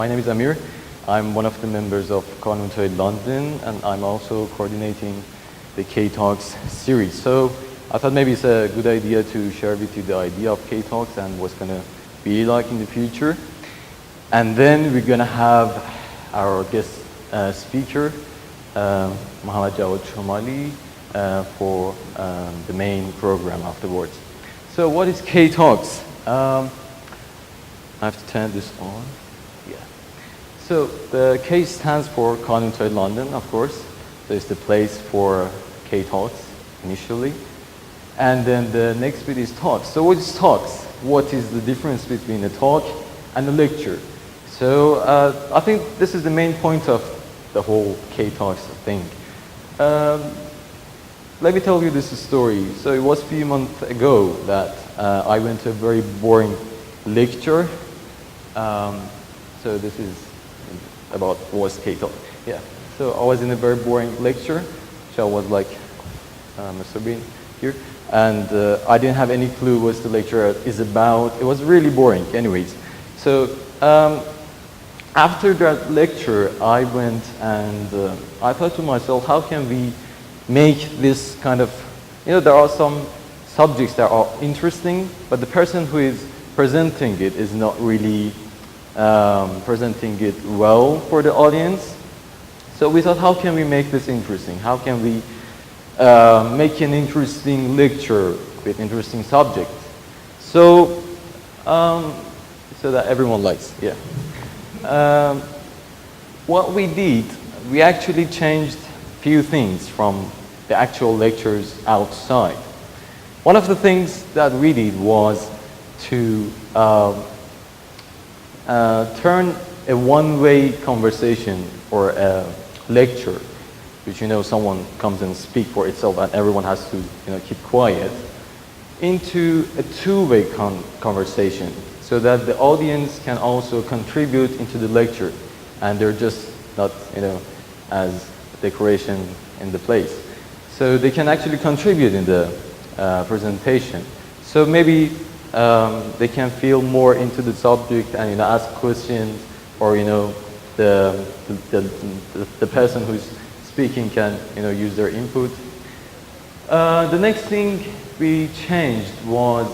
My name is Amir. I'm one of the members of Kanoon London, and I'm also coordinating the K-Talks series. So I thought maybe it's a good idea to share with you the idea of K-Talks and what's going to be like in the future. And then we're going to have our guest speaker, Muhammad Javad Shomali, for the main program afterwards. So what is K-Talks? I have to turn this on. Yeah. So the K stands for Kanoon London, of course. So it's the place for K-Talks initially. And then the next bit is talks. So what is talks? What is the difference between a talk and a lecture? So I think this is the main point of the whole K-Talks thing. Let me tell you this story. So it was a few months ago that I went to a very boring lecture. So this is about what's K-Talk. Yeah. So I was in a very boring lecture. So I was like Mr. Bean here. And I didn't have any clue what the lecture is about. It was really boring anyways. So after that lecture, I went and I thought to myself, how can we make this kind of, there are some subjects that are interesting, but the person who is presenting it is not really presenting it well for the audience. So we thought, how can we make this interesting? How can we make an interesting lecture with interesting subjects? So, so that everyone likes, yeah. What we did, we actually changed a few things from the actual lectures outside. One of the things that we did was to turn a one-way conversation or a lecture, which someone comes and speak for itself and everyone has to keep quiet, into a two-way conversation, so that the audience can also contribute into the lecture and they're just not as decoration in the place. So they can actually contribute in the presentation. So maybe they can feel more into the subject and ask questions, or the person who's speaking can use their input. The next thing we changed was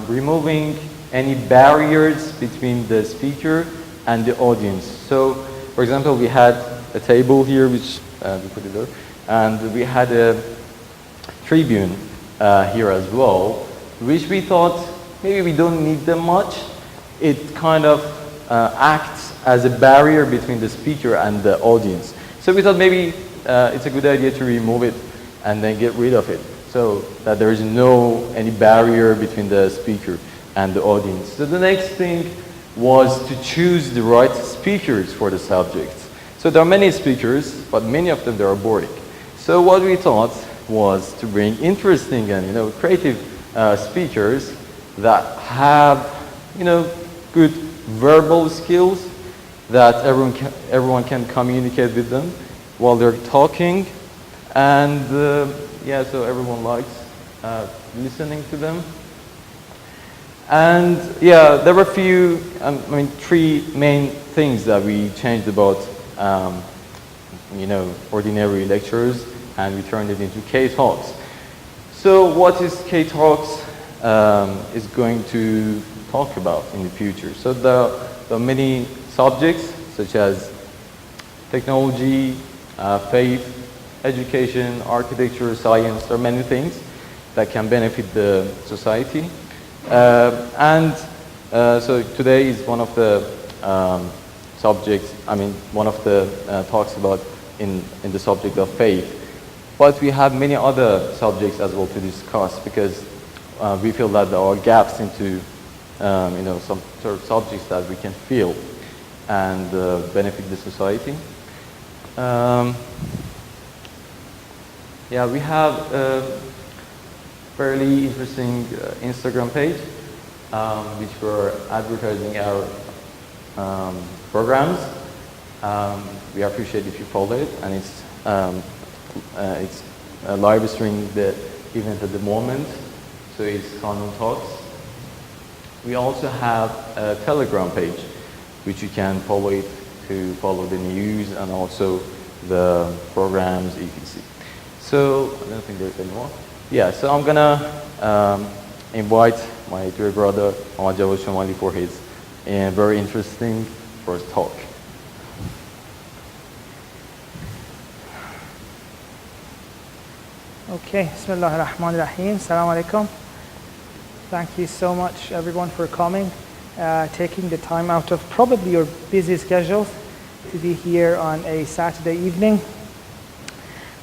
removing any barriers between the speaker and the audience. So, for example, we had a table here, which we put it there, and we had a tribune here as well, which we thought maybe we don't need them much. It kind of acts as a barrier between the speaker and the audience. So we thought maybe it's a good idea to remove it and then get rid of it, so that there is any barrier between the speaker and the audience. So the next thing was to choose the right speakers for the subjects. So there are many speakers, but many of them, they are boring. So what we thought was to bring interesting and creative speakers that have good verbal skills, that everyone can communicate with them while they're talking, and yeah, so everyone likes listening to them. And yeah, there were three main things that we changed about ordinary lectures, and we turned it into K-Talks. So what is K-Talks is going to talk about in the future? So there are many subjects such as technology, faith, education, architecture, science. There are many things that can benefit the society. So today is one of the subjects, one of the talks about in the subject of faith. But we have many other subjects as well to discuss, because we feel that there are gaps into some sort of subjects that we can feel and benefit the society. Yeah, we have a fairly interesting Instagram page, which we're advertising our programs. We appreciate if you follow it, and it's live streaming the event at the moment, so it's Kanoon Talks. We also have a Telegram page, which you can follow it to follow the news and also the programs etc. So I don't think there's any more. Yeah, so I'm gonna invite my dear brother Muhammad Javad Shomali for his very interesting first talk. Okay, Bismillah ar-Rahman ar-Rahim. Assalamu alaikum. Thank you so much, everyone, for coming, taking the time out of probably your busy schedules to be here on a Saturday evening.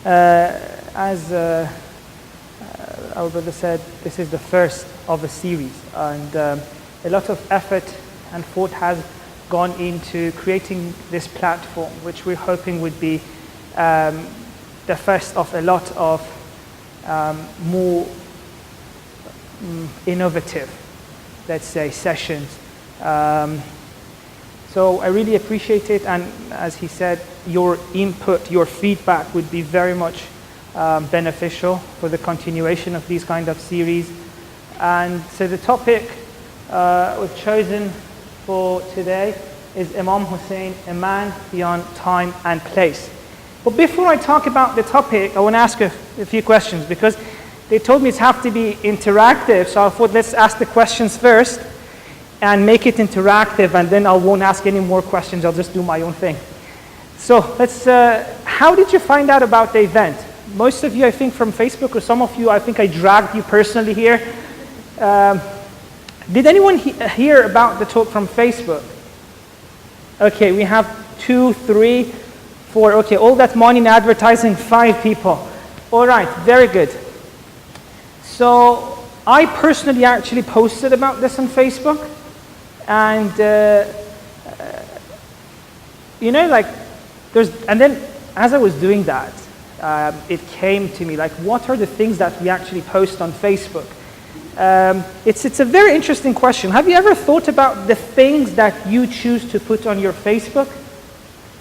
As our brother said, this is the first of a series, and a lot of effort and thought has gone into creating this platform, which we're hoping would be the first of a lot of more innovative, let's say, sessions. So I really appreciate it, and as he said, your input, your feedback would be very much beneficial for the continuation of these kind of series. And so the topic we've chosen for today is Imam Hussain, a man beyond time and place. But before I talk about the topic, I want to ask a few questions, because they told me it has to be interactive, so I thought let's ask the questions first and make it interactive, and then I won't ask any more questions, I'll just do my own thing. So let's, how did you find out about the event? Most of you, I think, from Facebook, or some of you, I think I dragged you personally here. Did anyone hear about the talk from Facebook? Okay, we have 2, 3, 4, okay, all that money in advertising, 5 people. All right, very good. So I personally actually posted about this on Facebook, and you know, like, and then as I was doing that, it came to me, like, what are the things that we actually post on Facebook? It's a very interesting question. Have you ever thought about the things that you choose to put on your Facebook?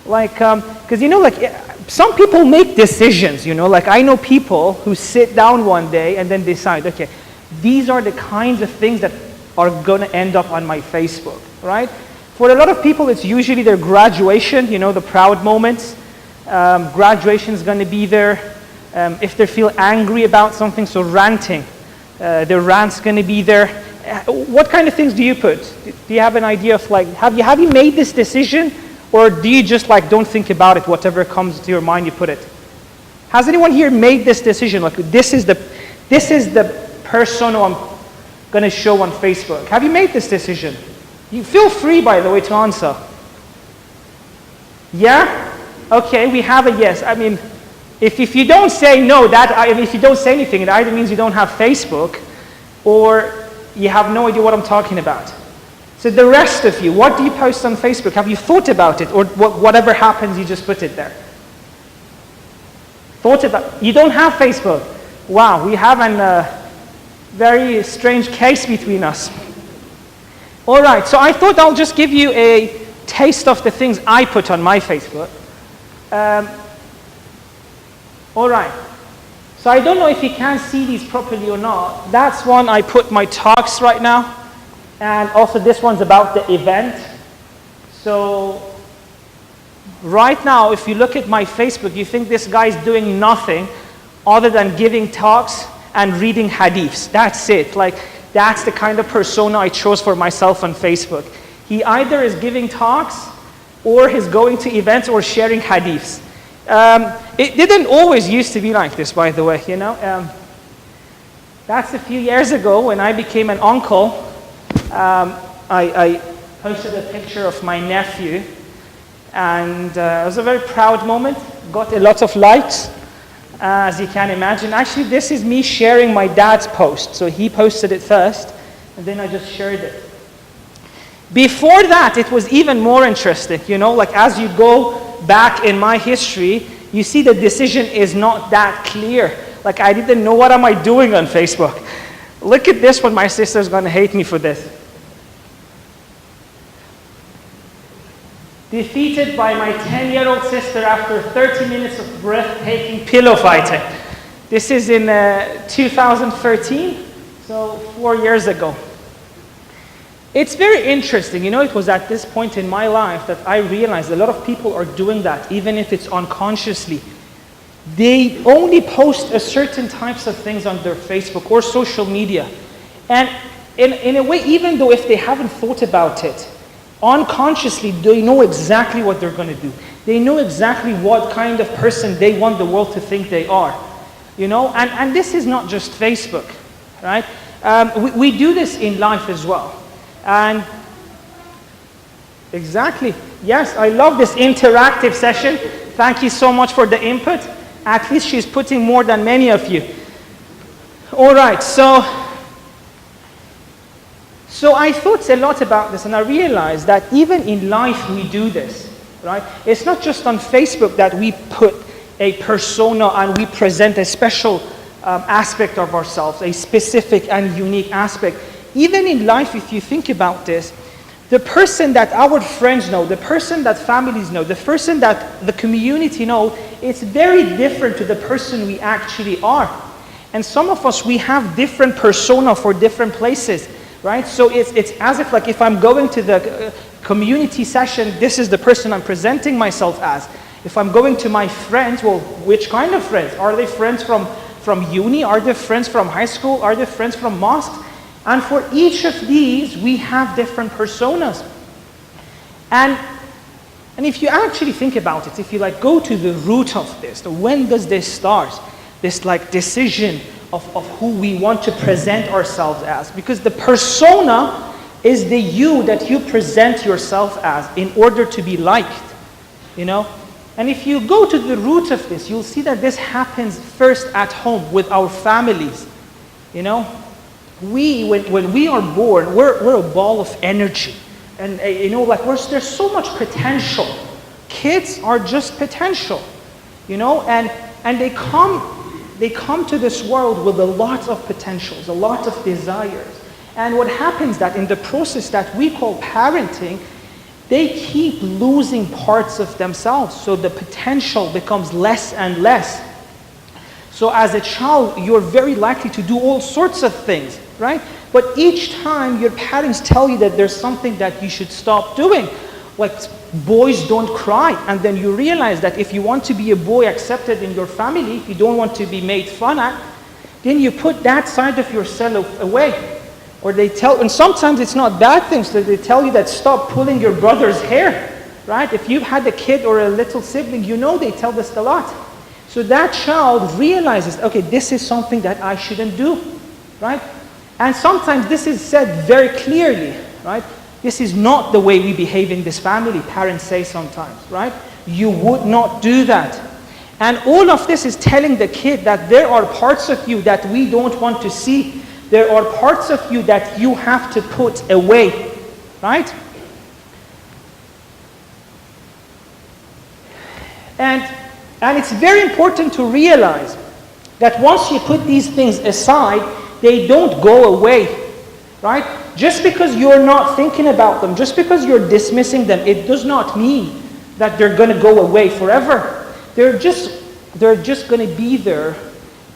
Like, because you know, like, some people make decisions, you know, like I know people who sit down one day and then decide, okay, these are the kinds of things that are gonna end up on my Facebook, right? For a lot of people, it's usually their graduation, you know, the proud moments. Graduation is gonna be there. If they feel angry about something, so ranting, their rant's gonna be there. What kind of things do you put? Do you have an idea of, like, have you made this decision? Or do you just, like, don't think about it, whatever comes to your mind, you put it? Has anyone here made this decision? Like, this is the persona I'm going to show on Facebook. Have you made this decision? You feel free, by the way, to answer. Yeah? Okay, we have a yes. I mean, if you don't say no, if you don't say anything, it either means you don't have Facebook, or you have no idea what I'm talking about. So the rest of you, what do you post on Facebook? Have you thought about it? Or whatever happens, you just put it there? Thought about, you don't have Facebook. Wow, we have a very strange case between us. All right, so I thought I'll just give you a taste of the things I put on my Facebook. All right, so I don't know if you can see these properly or not. That's one I put my talks right now. And also this one's about the event. So right now, if you look at my Facebook, you think this guy's doing nothing other than giving talks and reading hadiths. That's it. Like, that's the kind of persona I chose for myself on Facebook. He either is giving talks, or he's going to events, or sharing hadiths. It didn't always used to be like this, by the way, you know. That's a few years ago when I became an uncle. I posted a picture of my nephew, and it was a very proud moment. Got a lot of likes, as you can imagine. Actually, this is me sharing my dad's post. So he posted it first, and then I just shared it. Before that, it was even more interesting. You know, like, as you go back in my history, you see the decision is not that clear. Like, I didn't know what am I doing on Facebook. Look at this one. My sister's going to hate me for this. Defeated by my 10-year-old sister after 30 minutes of breathtaking pillow fighting. This is in 2013, so 4 years ago. It's very interesting. It was at this point in my life that I realized a lot of people are doing that, even if it's unconsciously. They only post a certain types of things on their Facebook or social media. And in a way, even though if they haven't thought about it, unconsciously they know exactly what they're going to do. They know exactly what kind of person they want the world to think they are. And this is not just Facebook, right? We do this in life as well. And exactly, yes, I love this interactive session. Thank you so much for the input. At least she's putting more than many of you. All right, so I thought a lot about this, and I realized that even in life we do this, right? It's not just on Facebook that we put a persona and we present a special aspect of ourselves, a specific and unique aspect. Even in life, if you think about this, the person that our friends know, the person that families know, the person that the community know, it's very different to the person we actually are. And some of us, we have different persona for different places, right? So it's as if, like, if I'm going to the community session, this is the person I'm presenting myself as. If I'm going to my friends, well, which kind of friends? Are they friends from uni? Are they friends from high school? Are they friends from mosques? And for each of these, we have different personas. And if you actually think about it, if you go to the root of this, when does this start? This decision of who we want to present ourselves as. Because the persona is the you that you present yourself as in order to be liked, And if you go to the root of this, you'll see that this happens first at home with our families, When we are born, we're a ball of energy. And there's so much potential. Kids are just potential, and they come to this world with a lot of potentials, a lot of desires. And what happens that in the process that we call parenting, they keep losing parts of themselves. So the potential becomes less and less. So as a child, you're very likely to do all sorts of things, right? But each time your parents tell you that there's something that you should stop doing, like boys don't cry, and then you realize that if you want to be a boy accepted in your family, if you don't want to be made fun at, then you put that side of yourself away. Or and sometimes it's not bad things, that they tell you that stop pulling your brother's hair, right? If you've had a kid or a little sibling, they tell this a lot. So that child realizes, okay, this is something that I shouldn't do, right? And sometimes this is said very clearly, right? This is not the way we behave in this family, parents say sometimes, right? You would not do that. And all of this is telling the kid that there are parts of you that we don't want to see. There are parts of you that you have to put away, right? And it's very important to realize that once you put these things aside, they don't go away, right? Just because you're not thinking about them, just because you're dismissing them, it does not mean that they're going to go away forever. They're just going to be there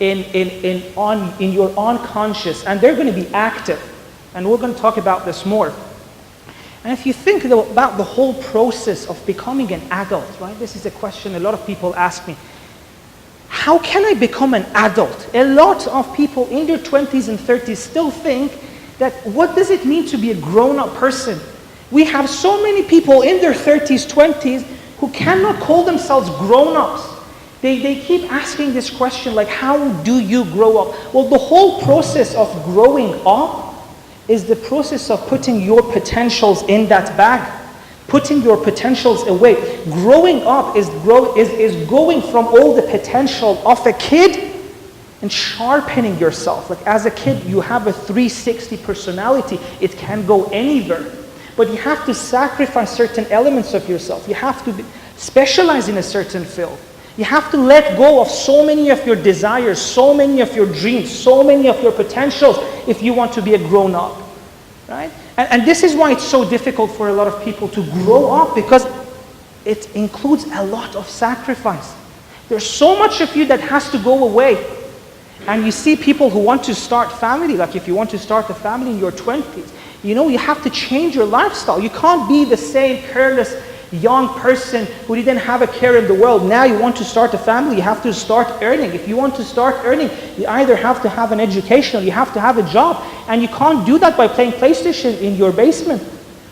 in your unconscious, and they're going to be active. And we're going to talk about this more. And if you think about the whole process of becoming an adult, right? This is a question a lot of people ask me. How can I become an adult? A lot of people in their 20s and 30s still think that what does it mean to be a grown-up person? We have so many people in their 30s, 20s who cannot call themselves grown-ups. They keep asking this question, like, how do you grow up? Well, the whole process of growing up is the process of putting your potentials in that bag, putting your potentials away. Growing up is going from all the potential of a kid and sharpening yourself. Like, as a kid, you have a 360 personality. It can go anywhere. But you have to sacrifice certain elements of yourself. You have to specialize in a certain field. You have to let go of so many of your desires, so many of your dreams, so many of your potentials if you want to be a grown-up, right? And this is why it's so difficult for a lot of people to grow up, because it includes a lot of sacrifice. There's so much of you that has to go away. And you see people who want to start family, like if you want to start a family in your 20s, You have to change your lifestyle. You can't be the same careless young person who didn't have a care in the world. Now you want to start a family, you have to start earning. If you want to start earning, you either have to have an education or you have to have a job. And you can't do that by playing PlayStation in your basement.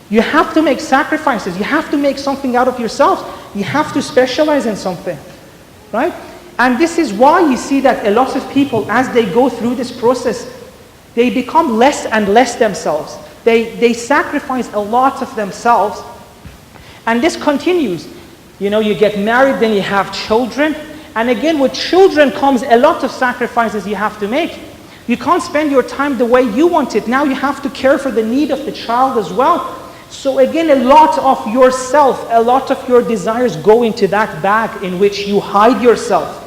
You have to make sacrifices. You have to make something out of yourself. You have to specialize in something, right? And this is why you see that a lot of people, as they go through this process, they become less and less themselves. They sacrifice a lot of themselves. And this continues. You get married, then you have children. And again, with children comes a lot of sacrifices you have to make. You can't spend your time the way you want it. Now you have to care for the need of the child as well. So again, a lot of yourself, a lot of your desires go into that bag in which you hide yourself.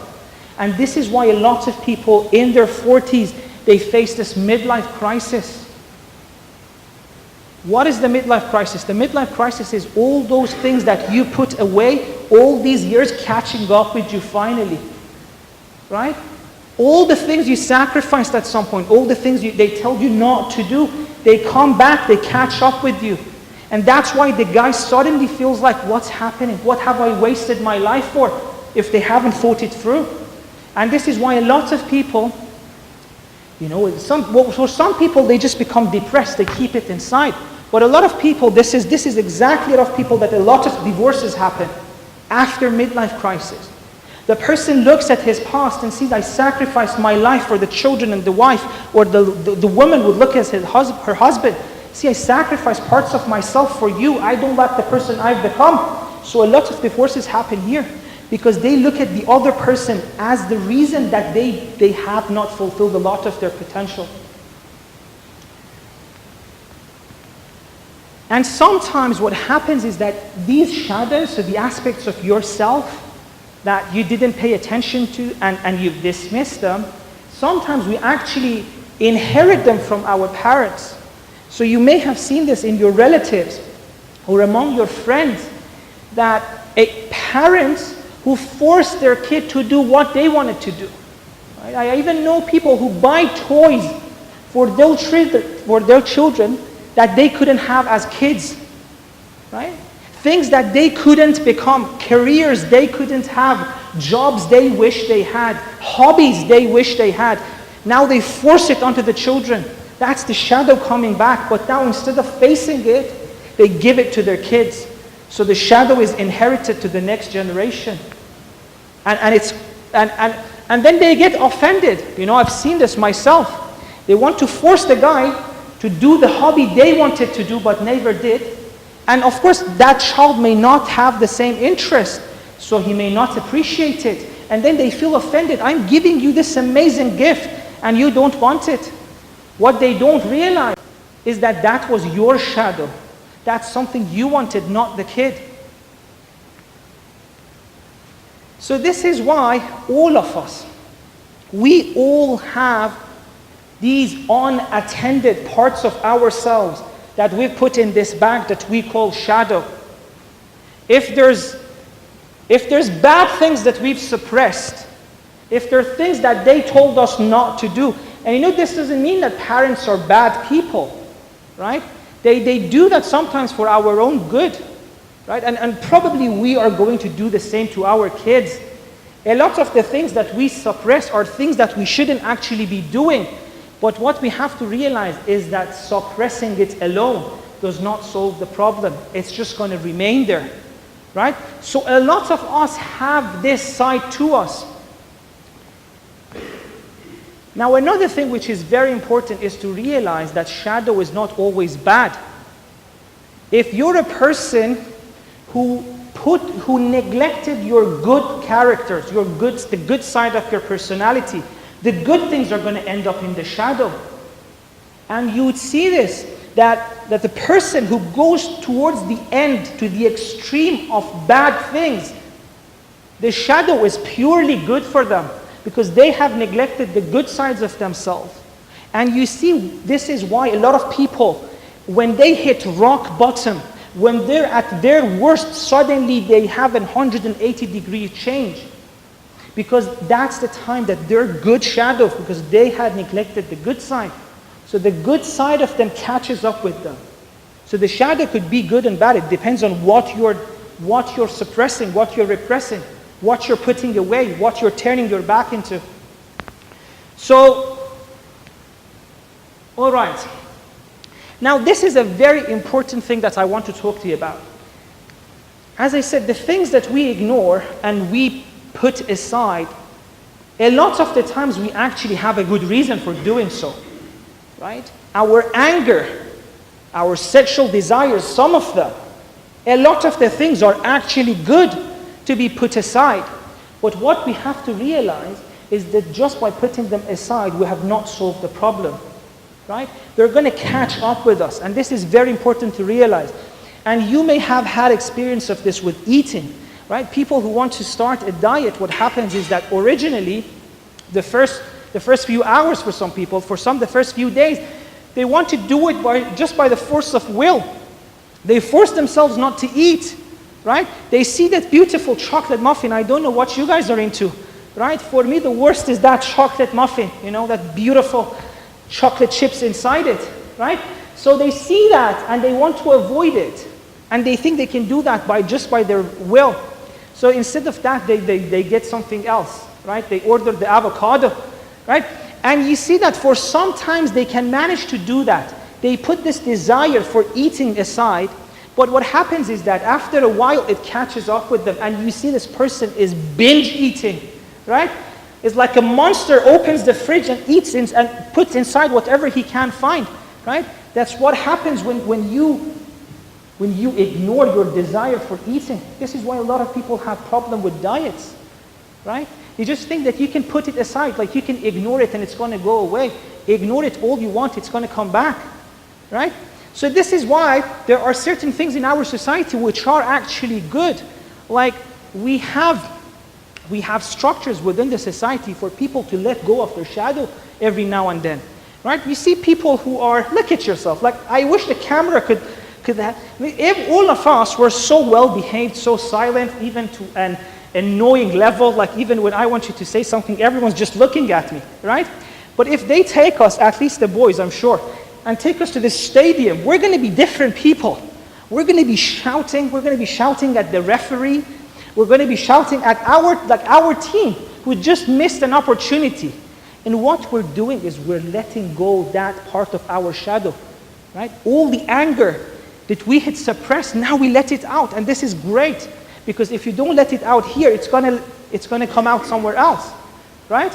And this is why a lot of people in their 40s, they face this midlife crisis. What is the midlife crisis? The midlife crisis is all those things that you put away all these years catching up with you finally. Right? All the things you sacrificed at some point, all the things they told you not to do, they come back, they catch up with you. And that's why the guy suddenly feels like, what's happening? What have I wasted my life for if they haven't thought it through? And this is why a lot of people, for some people, they just become depressed. They keep it inside. But a lot of people, this is exactly a lot of people that a lot of divorces happen after midlife crisis. The person looks at his past and sees, I sacrificed my life for the children and the wife, or the woman would look at her husband. See, I sacrificed parts of myself for you. I don't like the person I've become. So a lot of divorces happen here because they look at the other person as the reason that they have not fulfilled a lot of their potential. And sometimes what happens is that these shadows, so the aspects of yourself that you didn't pay attention to and you've dismissed them, sometimes we actually inherit them from our parents. So you may have seen this in your relatives or among your friends, that parents who force their kid to do what they wanted to do. Right? I even know people who buy toys for their children that they couldn't have as kids. Right? Things that they couldn't become, careers they couldn't have, jobs they wish they had, hobbies they wish they had. Now they force it onto the children. That's the shadow coming back. But now instead of facing it, they give it to their kids. So the shadow is inherited to the next generation. And then they get offended. I've seen this myself. They want to force the guy to do the hobby they wanted to do but never did. And of course, that child may not have the same interest, so he may not appreciate it. And then they feel offended. I'm giving you this amazing gift, and you don't want it. What they don't realize is that that was your shadow. That's something you wanted, not the kid. So this is why all of us, we all have these unattended parts of ourselves that we've put in this bag that we call shadow. If there's bad things that we've suppressed, if there are things that they told us not to do, and this doesn't mean that parents are bad people, right? They do that sometimes for our own good, right? And probably we are going to do the same to our kids. A lot of the things that we suppress are things that we shouldn't actually be doing. But what we have to realize is that suppressing it alone does not solve the problem. It's just going to remain there, right? So a lot of us have this side to us. Now another thing which is very important is to realize that shadow is not always bad. If you're a person who neglected your good characters, the good side of your personality, the good things are going to end up in the shadow. And you would see this, that the person who goes towards the end, to the extreme of bad things, the shadow is purely good for them because they have neglected the good sides of themselves. And you see, this is why a lot of people, when they hit rock bottom, when they're at their worst, suddenly they have a 180-degree change. Because that's the time that they're good shadows, because they had neglected the good side. So the good side of them catches up with them. So the shadow could be good and bad. It depends on what you're suppressing, what you're repressing, what you're putting away, what you're turning your back into. So, all right. Now this is a very important thing that I want to talk to you about. As I said, the things that we ignore and we put aside, a lot of the times we actually have a good reason for doing so, right? Our anger, our sexual desires, some of them, a lot of the things are actually good to be put aside. But what we have to realize is that just by putting them aside, we have not solved the problem, right? They're going to catch up with us, and this is very important to realize. And you may have had experience of this with eating, right? People who want to start a diet, what happens is that originally, the first few hours for some people, for some the first few days, they want to do it just by the force of will. They force themselves not to eat, right? They see that beautiful chocolate muffin. I don't know what you guys are into, right? For me, the worst is that chocolate muffin, that beautiful chocolate chips inside it, right? So they see that and they want to avoid it. And they think they can do that just by their will. So instead of that, they get something else, right? They order the avocado, right? And you see that for sometimes they can manage to do that. They put this desire for eating aside, but what happens is that after a while it catches up with them, and you see this person is binge eating, right? It's like a monster opens the fridge and eats and puts inside whatever he can find, right? That's what happens when you ignore your desire for eating. This is why a lot of people have problem with diets, right? You just think that you can put it aside, like you can ignore it and it's going to go away. Ignore it all you want, it's going to come back, right? So this is why there are certain things in our society which are actually good. Like we have structures within the society for people to let go of their shadow every now and then, right? You see people who are, look at yourself, like I wish the camera could have, if all of us were so well behaved, so silent, even to an annoying level, like even when I want you to say something, everyone's just looking at me, right? But if they take us, at least the boys, I'm sure, and take us to this stadium, we're going to be different people. We're going to be shouting. We're going to be shouting at the referee. We're going to be shouting at our team who just missed an opportunity. And what we're doing is we're letting go that part of our shadow, right? All the anger that we had suppressed, now we let it out, and this is great. Because if you don't let it out here, it's gonna come out somewhere else, right?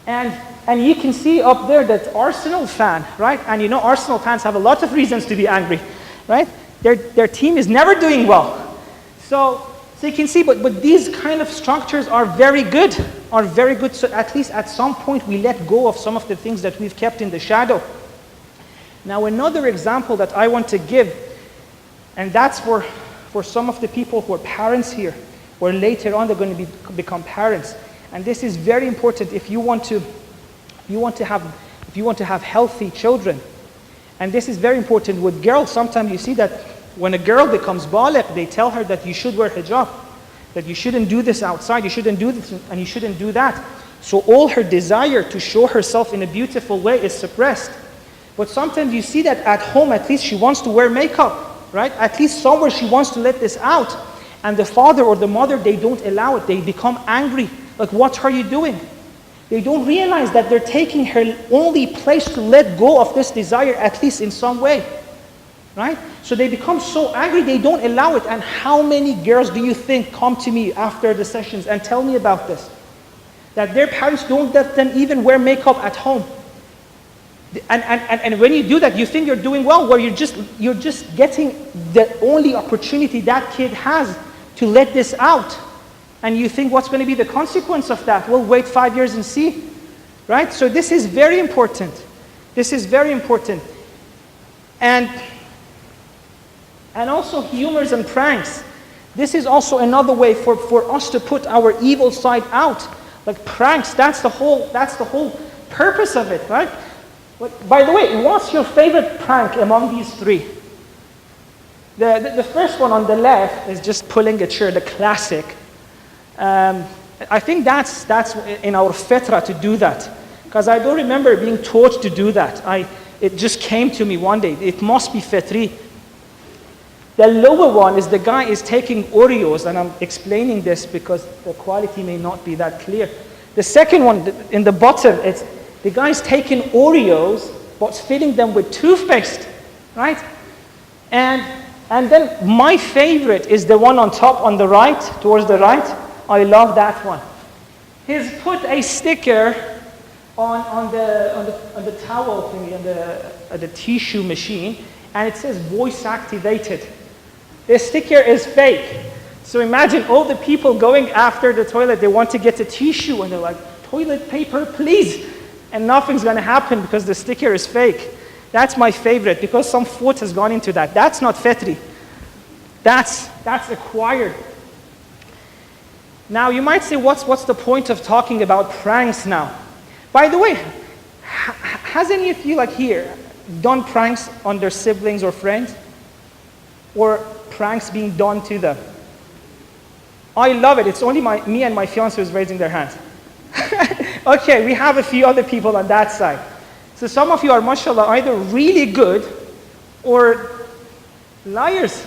And you can see up there that Arsenal fan, right? And Arsenal fans have a lot of reasons to be angry, right? Their team is never doing well. So you can see, but these kind of structures are very good. So at least at some point we let go of some of the things that we've kept in the shadow. Now another example that I want to give, and that's for some of the people who are parents here, or later on they're going to become parents. And this is very important if you want to have healthy children. And this is very important with girls. Sometimes you see that when a girl becomes baligh, they tell her that you should wear hijab, that you shouldn't do this outside, you shouldn't do this and you shouldn't do that. So all her desire to show herself in a beautiful way is suppressed. But sometimes you see that at home, at least she wants to wear makeup, right? At least somewhere she wants to let this out. And the father or the mother, they don't allow it. They become angry. Like, what are you doing? They don't realize that they're taking her only place to let go of this desire, at least in some way, right? So they become so angry, they don't allow it. And how many girls do you think come to me after the sessions and tell me about this? That their parents don't let them even wear makeup at home. And when you do that, you think you're doing well, where you're just getting the only opportunity that kid has to let this out. And you think, what's going to be the consequence of that? Well, wait 5 years and see, right? So this is very important. This is very important. And also humors and pranks. This is also another way for us to put our evil side out. Like pranks, that's the whole purpose of it, right? But by the way, what's your favorite prank among these three? The first one on the left is just pulling a chair, the classic. I think that's in our fitra to do that. Because I don't remember being taught to do that. It just came to me one day. It must be fitri. The lower one is the guy is taking Oreos, and I'm explaining this because the quality may not be that clear. The second one in the bottom, it's the guy's taking Oreos, but filling them with toothpaste, right? And then my favorite is the one on top on the right, towards the right. I love that one. He's put a sticker on the towel thingy, on the tissue machine, and it says voice activated. The sticker is fake. So imagine all the people going after the toilet, they want to get a tissue, and they're like, toilet paper, please. And nothing's going to happen because the sticker is fake. That's my favorite, because some thought has gone into that. That's not fitri. That's acquired. Now you might say, what's the point of talking about pranks now? By the way, has any of you like here done pranks on their siblings or friends? Or pranks being done to them? I love it. It's only me and my fiancé who's raising their hands. Okay, we have a few other people on that side. So some of you are, mashallah, either really good or liars.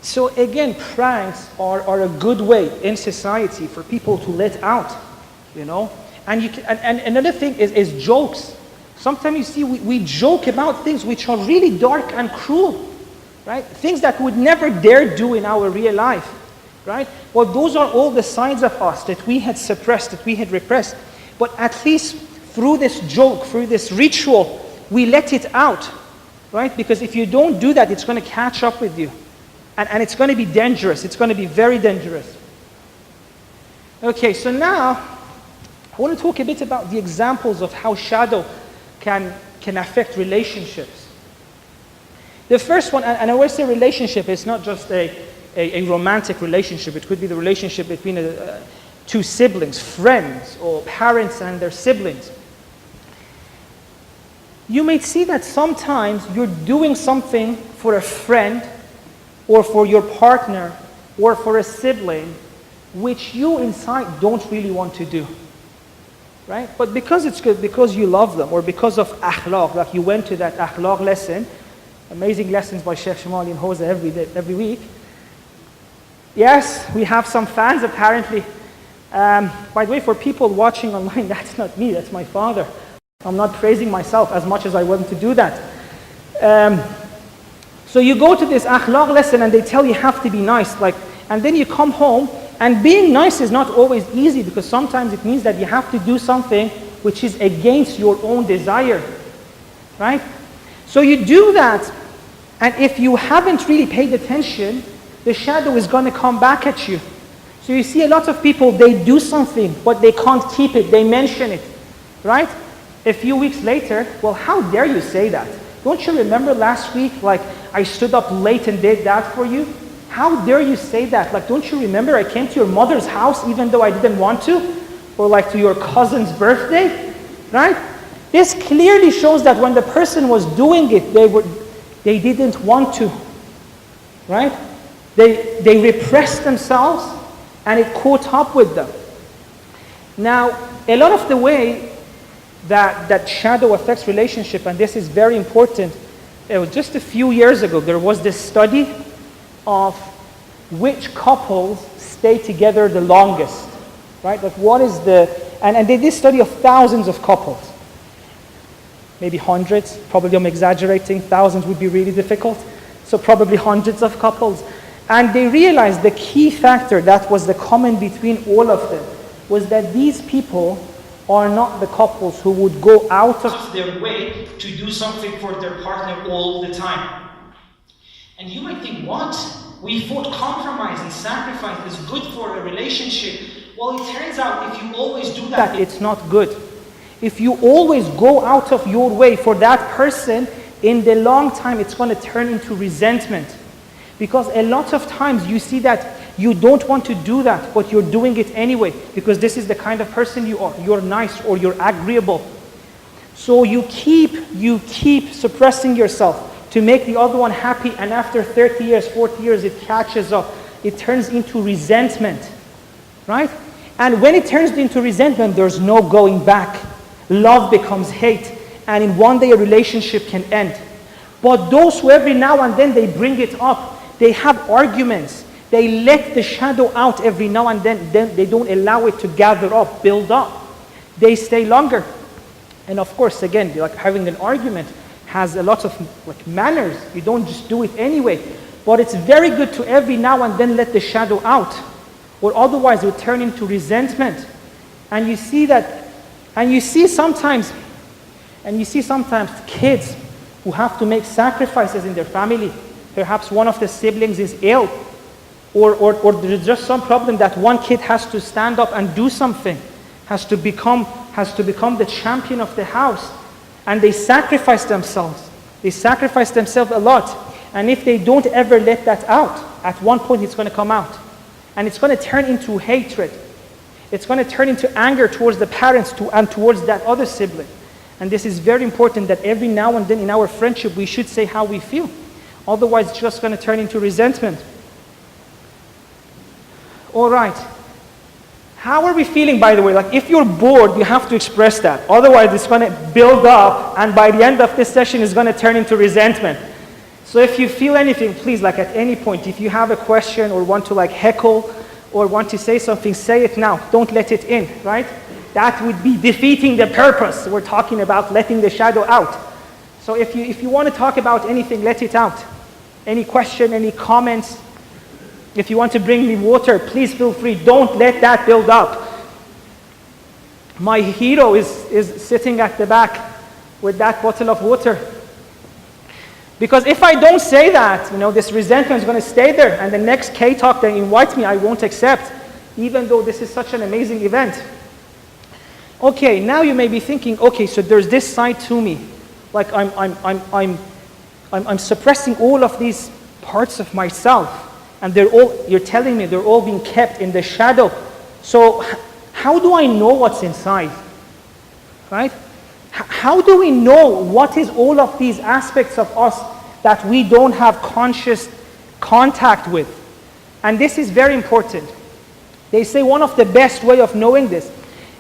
So again, pranks are a good way in society for people to let out, you know. And another thing is jokes. Sometimes you see we joke about things which are really dark and cruel, right? Things that we would never dare do in our real life, right? Well, those are all the sides of us that we had suppressed, that we had repressed. But at least through this joke, through this ritual, we let it out, right? Because if you don't do that, it's going to catch up with you. And it's going to be dangerous. It's going to be very dangerous. Okay, so now I want to talk a bit about the examples of how shadow can affect relationships. The first one, and I always say relationship, it's not just a romantic relationship. It could be the relationship between two siblings, friends, or parents and their siblings. You may see that sometimes you're doing something for a friend or for your partner or for a sibling which you inside don't really want to do. Right? But because it's good, because you love them, or because of akhlaq, like you went to that akhlaq lesson, amazing lessons by Sheikh Shomali and Jose every week. Yes, we have some fans apparently. By the way, for people watching online, that's not me, that's my father. I'm not praising myself as much as I want to do that. So you go to this akhlaq lesson and they tell you have to be nice, and then you come home, and being nice is not always easy, because sometimes it means that you have to do something which is against your own desire, right? So you do that, and if you haven't really paid attention, the shadow is going to come back at you. So you see a lot of people, they do something, but they can't keep it, they mention it, right? A few weeks later, well, how dare you say that? Don't you remember last week, I stood up late and did that for you? How dare you say that? Don't you remember I came to your mother's house even though I didn't want to? Or to your cousin's birthday, right? This clearly shows that when the person was doing it, they didn't want to, right? They repressed themselves and it caught up with them. Now, a lot of the way that shadow affects relationship, and this is very important, it was just a few years ago, there was this study of which couples stay together the longest, right? What is and they did this study of thousands of couples. Maybe hundreds, probably I'm exaggerating, thousands would be really difficult. So probably hundreds of couples. And they realized the key factor that was the common between all of them was that these people are not the couples who would go out of their way to do something for their partner all the time. And you might think, what? We thought compromise and sacrifice is good for a relationship. Well, it turns out if you always do that, it's not good. If you always go out of your way for that person, in the long time, it's going to turn into resentment. Because a lot of times you see that you don't want to do that, but you're doing it anyway, because this is the kind of person you are. You're nice or you're agreeable. So you keep suppressing yourself to make the other one happy, and after 30 years, 40 years, it catches up. It turns into resentment, right? And when it turns into resentment, there's no going back. Love becomes hate. And in one day, a relationship can end. But those who every now and then they bring it up, they have arguments. They let the shadow out every now and then they don't allow it to gather up, build up. They stay longer. And of course, again, like having an argument has a lot of like manners. You don't just do it anyway. But it's very good to every now and then let the shadow out, or otherwise it will turn into resentment. And you see that, and you see sometimes kids who have to make sacrifices in their family. Perhaps one of the siblings is ill, or there's just some problem that one kid has to stand up and do something, has to become the champion of the house, and they sacrifice themselves. They sacrifice themselves a lot. And if they don't ever let that out, at one point it's going to come out. And it's going to turn into hatred. It's going to turn into anger towards the parents and towards that other sibling. And this is very important, that every now and then in our friendship we should say how we feel. Otherwise it's just going to turn into resentment. All right. How are we feeling, by the way? Like if you're bored, you have to express that. Otherwise it's going to build up, and by the end of this session it's going to turn into resentment. So if you feel anything, please, like at any point, if you have a question or want to like heckle or want to say something, say it now. Don't let it in, right? That would be defeating the purpose. We're talking about letting the shadow out. So if you want to talk about anything, let it out. Any question, any comments. If you want to bring me water, please feel free. Don't let that build up. My hero is sitting at the back with that bottle of water. Because if I don't say that, this resentment is going to stay there, and the next K-Talk they invite me, I won't accept, even though this is such an amazing event. Okay, now you may be thinking, okay, so there's this side to me, like I'm suppressing all of these parts of myself, and you're telling me they're all being kept in the shadow. So how do I know what's inside, right? How do we know what is all of these aspects of us that we don't have conscious contact with? And this is very important. They say one of the best way of knowing this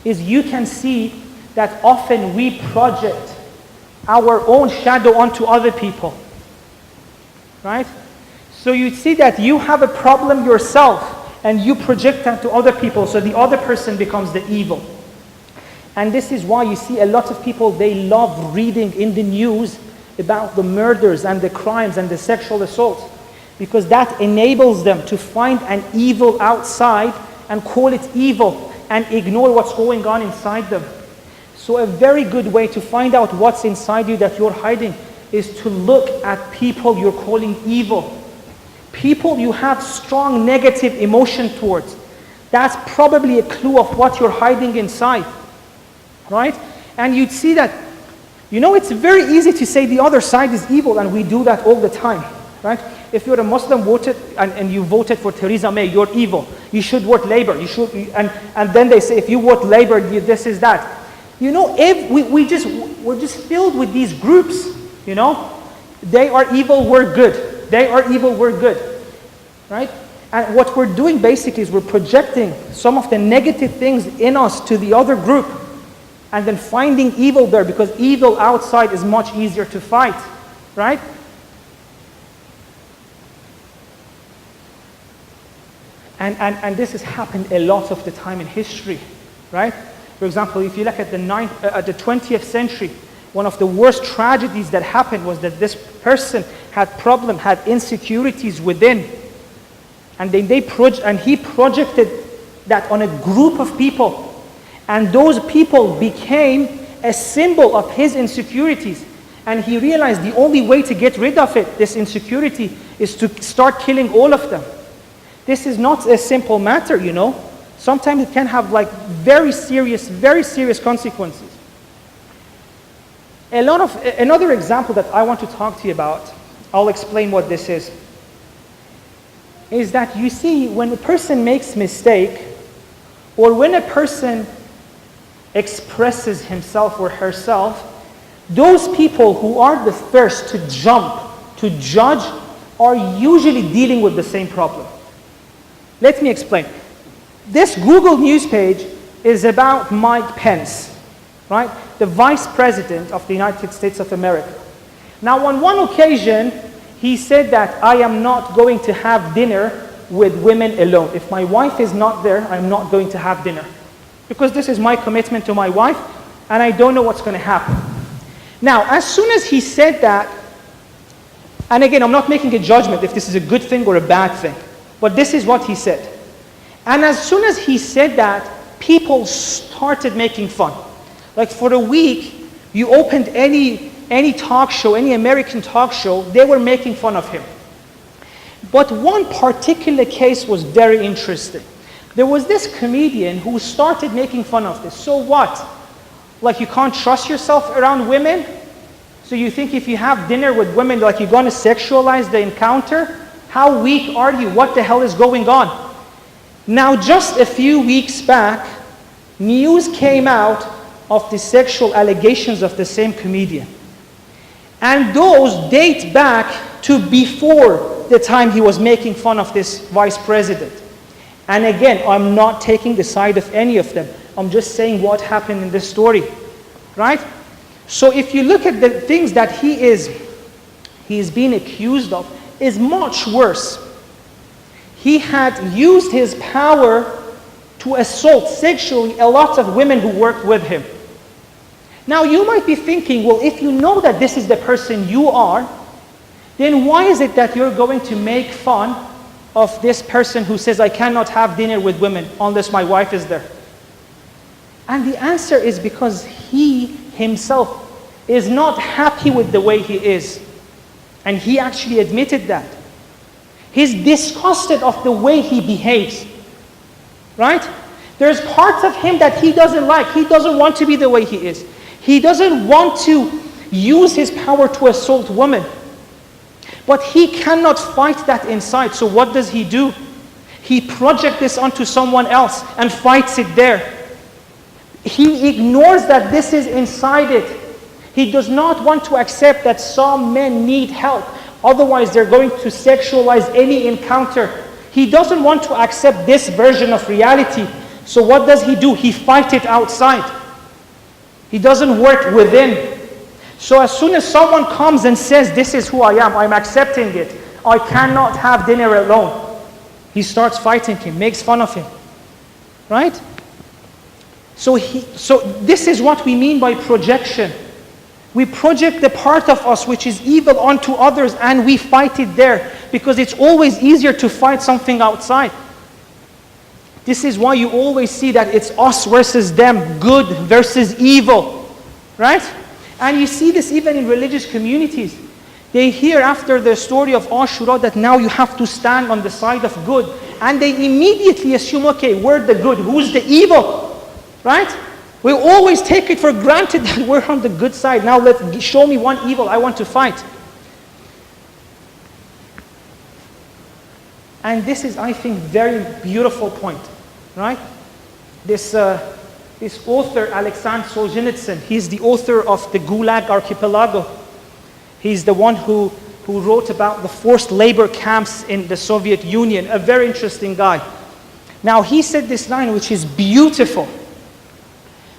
is you can see that often we project our own shadow onto other people, right? So you see that you have a problem yourself and you project that to other people, so the other person becomes the evil. And this is why you see a lot of people, they love reading in the news about the murders and the crimes and the sexual assaults, because that enables them to find an evil outside and call it evil and ignore what's going on inside them. So a very good way to find out what's inside you that you're hiding is to look at people you're calling evil. People you have strong negative emotion towards. That's probably a clue of what you're hiding inside. Right? And you'd see that, it's very easy to say the other side is evil, and we do that all the time, right? If you're a Muslim and you voted for Theresa May, you're evil. You should vote Labour. And then they say if you vote Labour, this is that. We're just filled with these groups. They are evil, we're good. They are evil, we're good, right? And what we're doing basically is we're projecting some of the negative things in us to the other group, and then finding evil there, because evil outside is much easier to fight, right? And this has happened a lot of the time in history, right? For example, if you look at the 20th century, one of the worst tragedies that happened was that this person had insecurities within, and then he projected that on a group of people. And those people became a symbol of his insecurities. And he realized the only way to get rid of this insecurity, is to start killing all of them. This is not a simple matter, Sometimes it can have very serious consequences. Another example that I want to talk to you about, I'll explain what this is that you see when a person makes mistake, or when a person expresses himself or herself, those people who are the first to jump, to judge, are usually dealing with the same problem. Let me explain. This Google News page is about Mike Pence, right? The Vice President of the United States of America. Now, on one occasion, he said that I am not going to have dinner with women alone. If my wife is not there, I'm not going to have dinner. Because this is my commitment to my wife, and I don't know what's going to happen. Now, as soon as he said that, and again, I'm not making a judgment if this is a good thing or a bad thing, but this is what he said. And as soon as he said that, people started making fun. Like for a week, you opened any talk show, any American talk show, they were making fun of him. But one particular case was very interesting. There was this comedian who started making fun of this. So what? Like you can't trust yourself around women? So you think if you have dinner with women, like you're going to sexualize the encounter? How weak are you? What the hell is going on? Now, just a few weeks back, news came out of the sexual allegations of the same comedian. And those date back to before the time he was making fun of this vice president. And again, I'm not taking the side of any of them. I'm just saying what happened in this story, right? So if you look at the things that he is being accused of, is much worse. He had used his power to assault sexually a lot of women who worked with him. Now you might be thinking, well, if you know that this is the person you are, then why is it that you're going to make fun of this person who says, I cannot have dinner with women unless my wife is there? And the answer is because he himself is not happy with the way he is. And he actually admitted that. He's disgusted of the way he behaves, right? There's parts of him that he doesn't like. He doesn't want to be the way he is. He doesn't want to use his power to assault women. But he cannot fight that inside. So what does he do? He projects this onto someone else and fights it there. He ignores that this is inside it. He does not want to accept that some men need help. Otherwise, they're going to sexualize any encounter. He doesn't want to accept this version of reality. So what does he do? He fights it outside. He doesn't work within. So as soon as someone comes and says, this is who I am, I'm accepting it, I cannot have dinner alone, he starts fighting him, makes fun of him. Right? So this is what we mean by projection. We project the part of us which is evil onto others and we fight it there because it's always easier to fight something outside. This is why you always see that it's us versus them, good versus evil, right? And you see this even in religious communities. They hear after the story of Ashura that now you have to stand on the side of good. And they immediately assume, okay, we're the good, who's the evil, right? We always take it for granted that we're on the good side. Now show me one evil I want to fight. And this is, I think, very beautiful point, right? This author, Alexander Solzhenitsyn, he's the author of the Gulag Archipelago. He's the one who wrote about the forced labor camps in the Soviet Union, a very interesting guy. Now he said this line which is beautiful.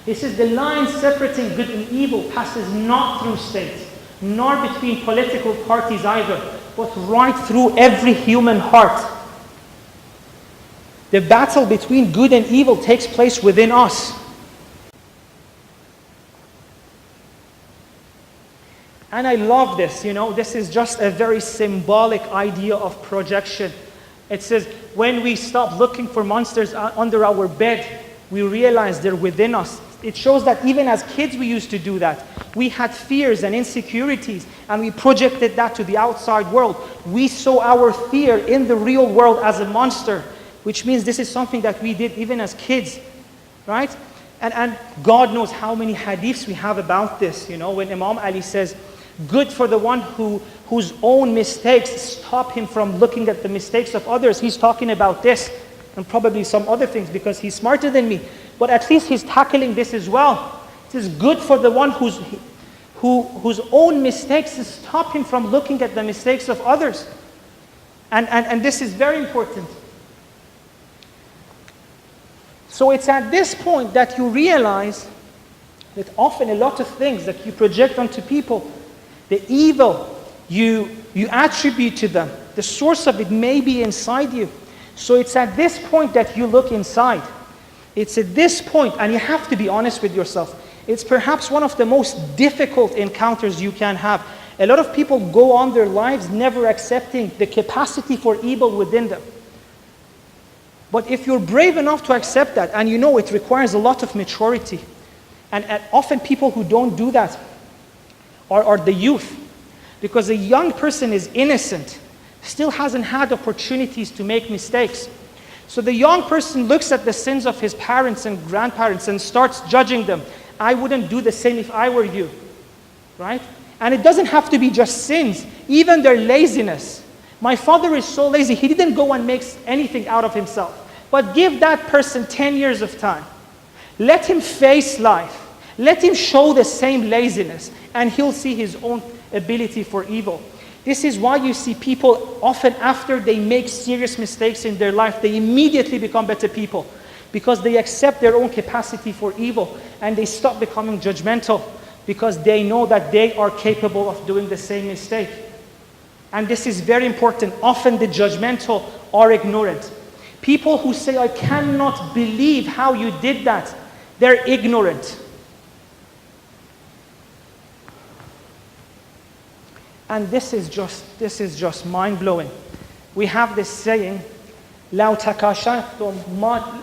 He says, the line separating good and evil passes not through states, nor between political parties either, but right through every human heart. The battle between good and evil takes place within us. And I love this, this is just a very symbolic idea of projection. It says, when we stop looking for monsters under our bed, we realize they're within us. It shows that even as kids we used to do that. We had fears and insecurities and we projected that to the outside world. We saw our fear in the real world as a monster, which means this is something that we did even as kids, right? And God knows how many hadiths we have about this. When Imam Ali says, good for the one whose own mistakes stop him from looking at the mistakes of others, he's talking about this and probably some other things because he's smarter than me. But at least he's tackling this as well. It is good for the one whose own mistakes stop him from looking at the mistakes of others. And this is very important. So it's at this point that you realize that often a lot of things that you project onto people, the evil you attribute to them, the source of it may be inside you. So it's at this point that you look inside. It's at this point, and you have to be honest with yourself. It's perhaps one of the most difficult encounters you can have. A lot of people go on their lives never accepting the capacity for evil within them. But if you're brave enough to accept that, and you know it requires a lot of maturity, and often people who don't do that are the youth, because a young person is innocent, still hasn't had opportunities to make mistakes. So the young person looks at the sins of his parents and grandparents and starts judging them. I wouldn't do the same if I were you, right? And it doesn't have to be just sins, even their laziness. My father is so lazy, he didn't go and make anything out of himself. But give that person 10 years of time. Let him face life. Let him show the same laziness, and he'll see his own ability for evil. This is why you see people often after they make serious mistakes in their life, they immediately become better people, because they accept their own capacity for evil, and they stop becoming judgmental, because they know that they are capable of doing the same mistake. And this is very important. Often the judgmental are ignorant. People who say, I cannot believe how you did that, they're ignorant. And this is just mind-blowing. We have this saying, لَوْ تَكَاشَفْتُمْ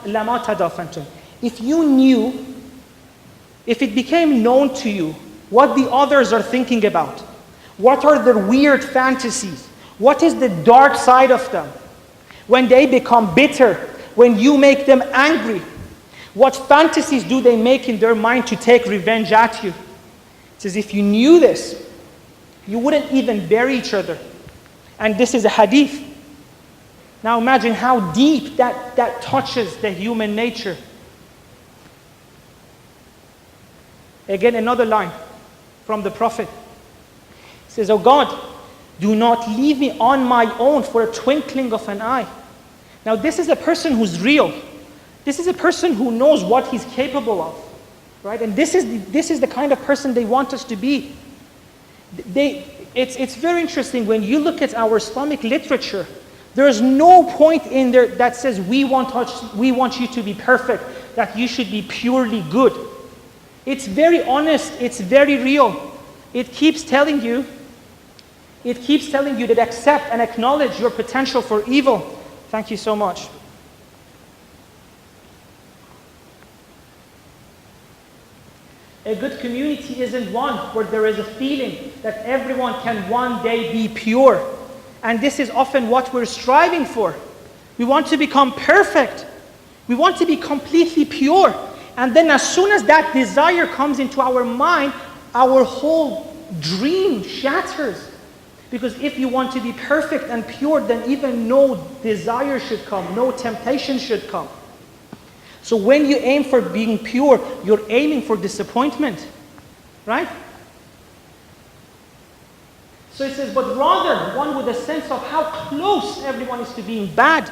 لَمَا تَدَافَنْتُمْ. If you knew, if it became known to you what the others are thinking about, what are their weird fantasies, what is the dark side of them, when they become bitter, when you make them angry, what fantasies do they make in their mind to take revenge at you? It says, if you knew this, you wouldn't even bury each other. And this is a hadith. Now imagine how deep that touches the human nature. Again, another line from the Prophet. He says, oh God, do not leave me on my own for a twinkling of an eye. Now this is a person who's real. This is a person who knows what he's capable of. Right? And this is the kind of person they want us to be. It's very interesting when you look at our Islamic literature. There's no point in there that says we want you to be perfect, that you should be purely good. It's very honest, it's very real. It keeps telling you that accept and acknowledge your potential for evil. Thank you so much. A good community isn't one where there is a feeling that everyone can one day be pure. And this is often what we're striving for. We want to become perfect. We want to be completely pure. And then as soon as that desire comes into our mind, our whole dream shatters. Because if you want to be perfect and pure, then even no desire should come, no temptation should come. So when you aim for being pure, you're aiming for disappointment, right? So it says, but rather one with a sense of how close everyone is to being bad.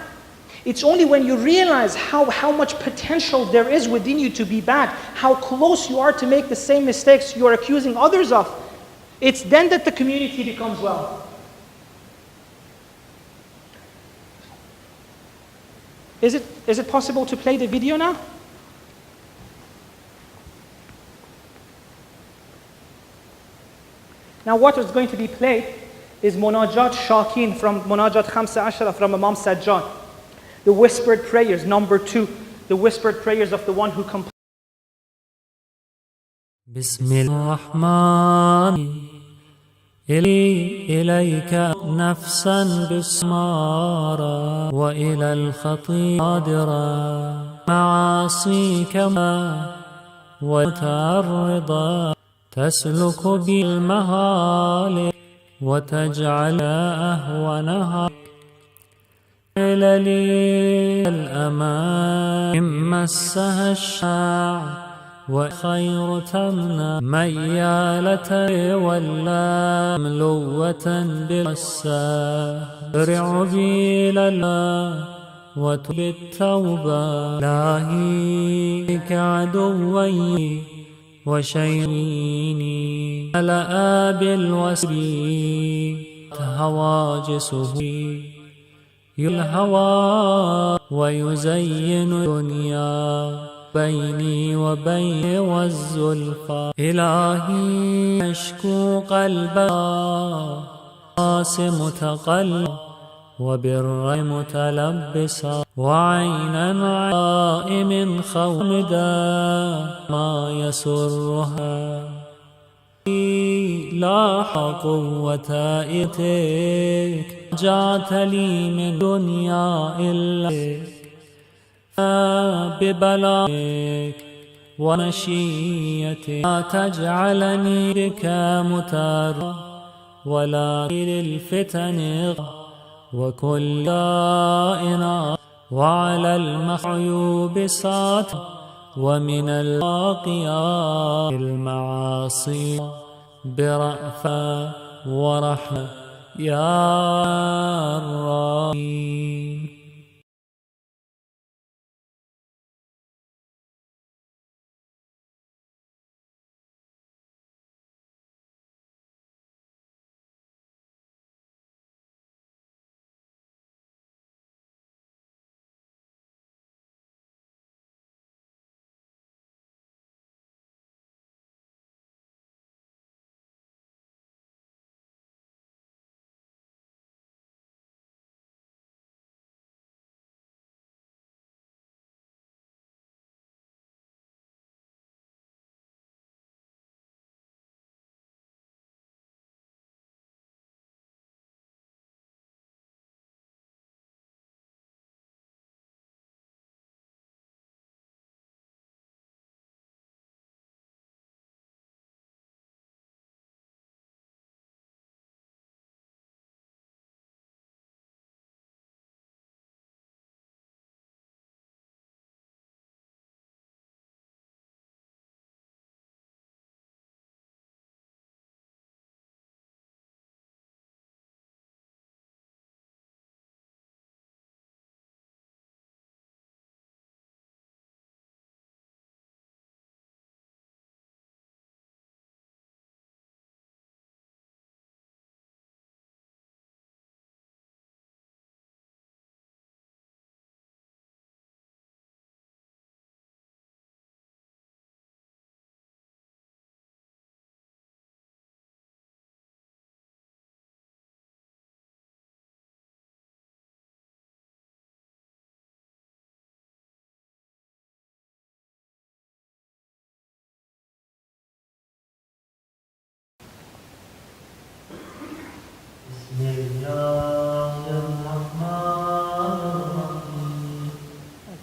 It's only when you realize how much potential there is within you to be bad, how close you are to make the same mistakes you're accusing others of. It's then that the community becomes well. Is it possible to play the video now? Now what is going to be played is Munajat Shakin from Munajat Khamsa Ashara from Imam Sajjad. The whispered prayers, number 2. The whispered prayers of the one who completes. Bismillahirrahmanirrahim. إليك نفسا بسمارا وإلى الخطي قادرا معاصيك وتعرضا تسلك بالمهالك وتجعل أهونها إلى لي الأمان مسها الشاع وخير تمنى ميالة ولا ملوة بالسارع بلا وتب التوبة. إلهي كعدوي وشيريني ملأ بالوسري هواجسه الهوى ويزين الدنيا بيني وبين والزلفى. إلهي أشكو قلبا متقلب وبالرأي متلبسا وعينا عائم خومدا ما يسرها. لا قوة إتك جات لي من دنيا إلا ببلائك ومشيتك. لا تجعلني بك متر ولا للفتن وكل دائنا وعلى المعيوب سات ومن الواقيات المعاصي برأفة ورحمة يا الرحيم.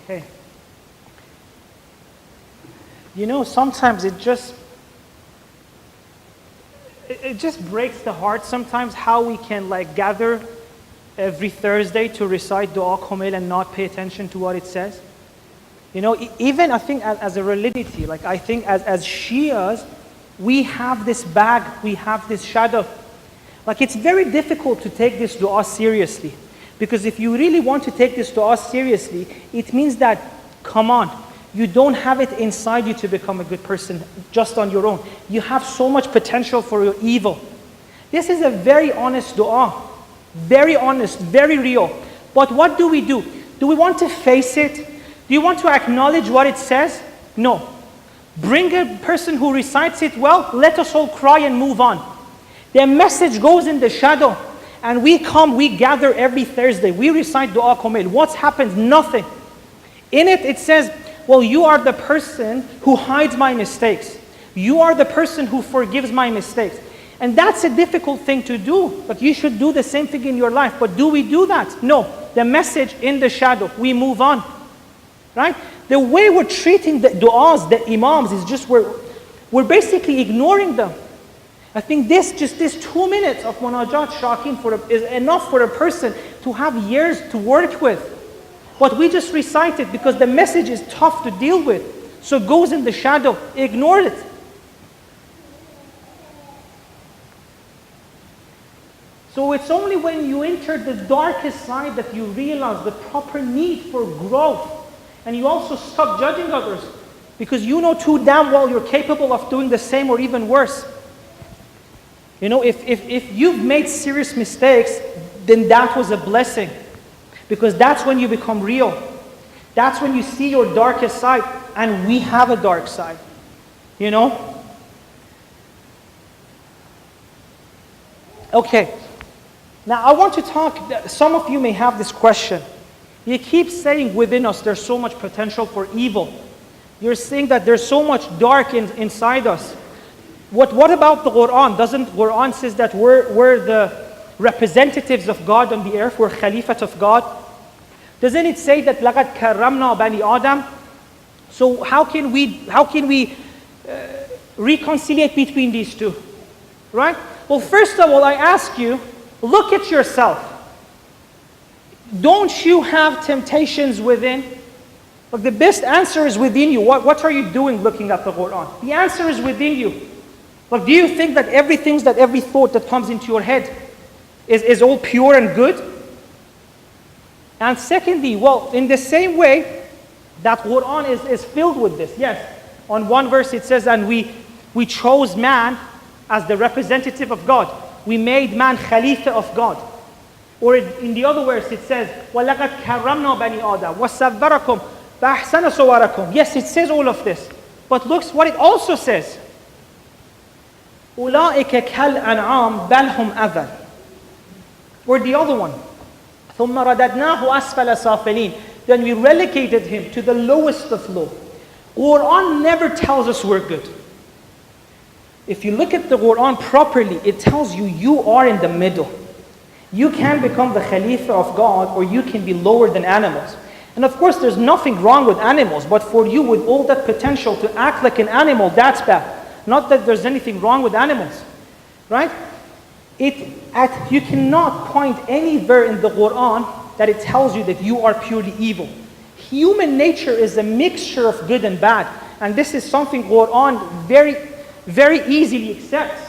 Okay. You know, sometimes it just breaks the heart sometimes how we can like gather every Thursday to recite Dua Kamil and not pay attention to what it says. You know, even I think as a religiosity, like I think as Shias, we have this bag, we have this shadow. Like it's very difficult to take this dua seriously. Because if you really want to take this dua seriously, it means that, come on, you don't have it inside you to become a good person just on your own. You have so much potential for your evil. This is a very honest dua. Very honest, very real. But what do? Do we want to face it? Do you want to acknowledge what it says? No. Bring a person who recites it well, let us all cry and move on. The message goes in the shadow. And we gather every Thursday. We recite Dua Kamil. What's happened? Nothing. In it, it says, well, you are the person who hides my mistakes. You are the person who forgives my mistakes. And that's a difficult thing to do. But you should do the same thing in your life. But do we do that? No. The message in the shadow. We move on. Right? The way we're treating the du'as, the imams, is just we're basically ignoring them. I think this 2 minutes of munajat shaqeen is enough for a person to have years to work with. But we just recite it because the message is tough to deal with. So it goes in the shadow. Ignore it. So it's only when you enter the darkest side that you realize the proper need for growth. And you also stop judging others. Because you know too damn well you're capable of doing the same or even worse. You know, if you've made serious mistakes, then that was a blessing. Because that's when you become real. That's when you see your darkest side. And we have a dark side. You know? Okay. Now I want to talk, some of you may have this question. You keep saying within us there's so much potential for evil. You're saying that there's so much dark inside us. What about the Quran? Doesn't Quran says that we're the representatives of God on the earth? We're Khalifat of God? Doesn't it say that لَقَدْ كَرَّمْنَا بَنِي آدَمَ? So how can we reconciliate between these two? Right? Well, first of all, I ask you, look at yourself. Don't you have temptations within? Look, the best answer is within you. What are you doing looking at the Quran? The answer is within you. Look, do you think that every thought that comes into your head is all pure and good? And secondly, well, in the same way, that Quran is filled with this. Yes, on one verse it says, and we chose man as the representative of God. We made man Khalifa of God. Or in the other verse it says, وَلَقَدْ كَرَّمْنَا بَنِي آدَمَ وَصَوَّرَكُمْ فَأَحْسَنَ صُوَرَكُمْ. Yes, it says all of this. But look what it also says. أُولَٰئِكَ كَالْأَنْعَامِ بَلْ هُمْ أَذَلٌ. Or the other one. ثُمَّ رَدَدْنَاهُ أَسْفَلَ سَافِلِينَ. Then we relegated him to the lowest of low. Quran never tells us we're good. If you look at the Quran properly, it tells you you are in the middle. You can become the Khalifa of God, or you can be lower than animals. And of course, there's nothing wrong with animals, but for you with all that potential to act like an animal, that's bad. Not that there's anything wrong with animals, right? You cannot point anywhere in the Quran that it tells you that you are purely evil. Human nature is a mixture of good and bad. And this is something Quran very, very easily accepts.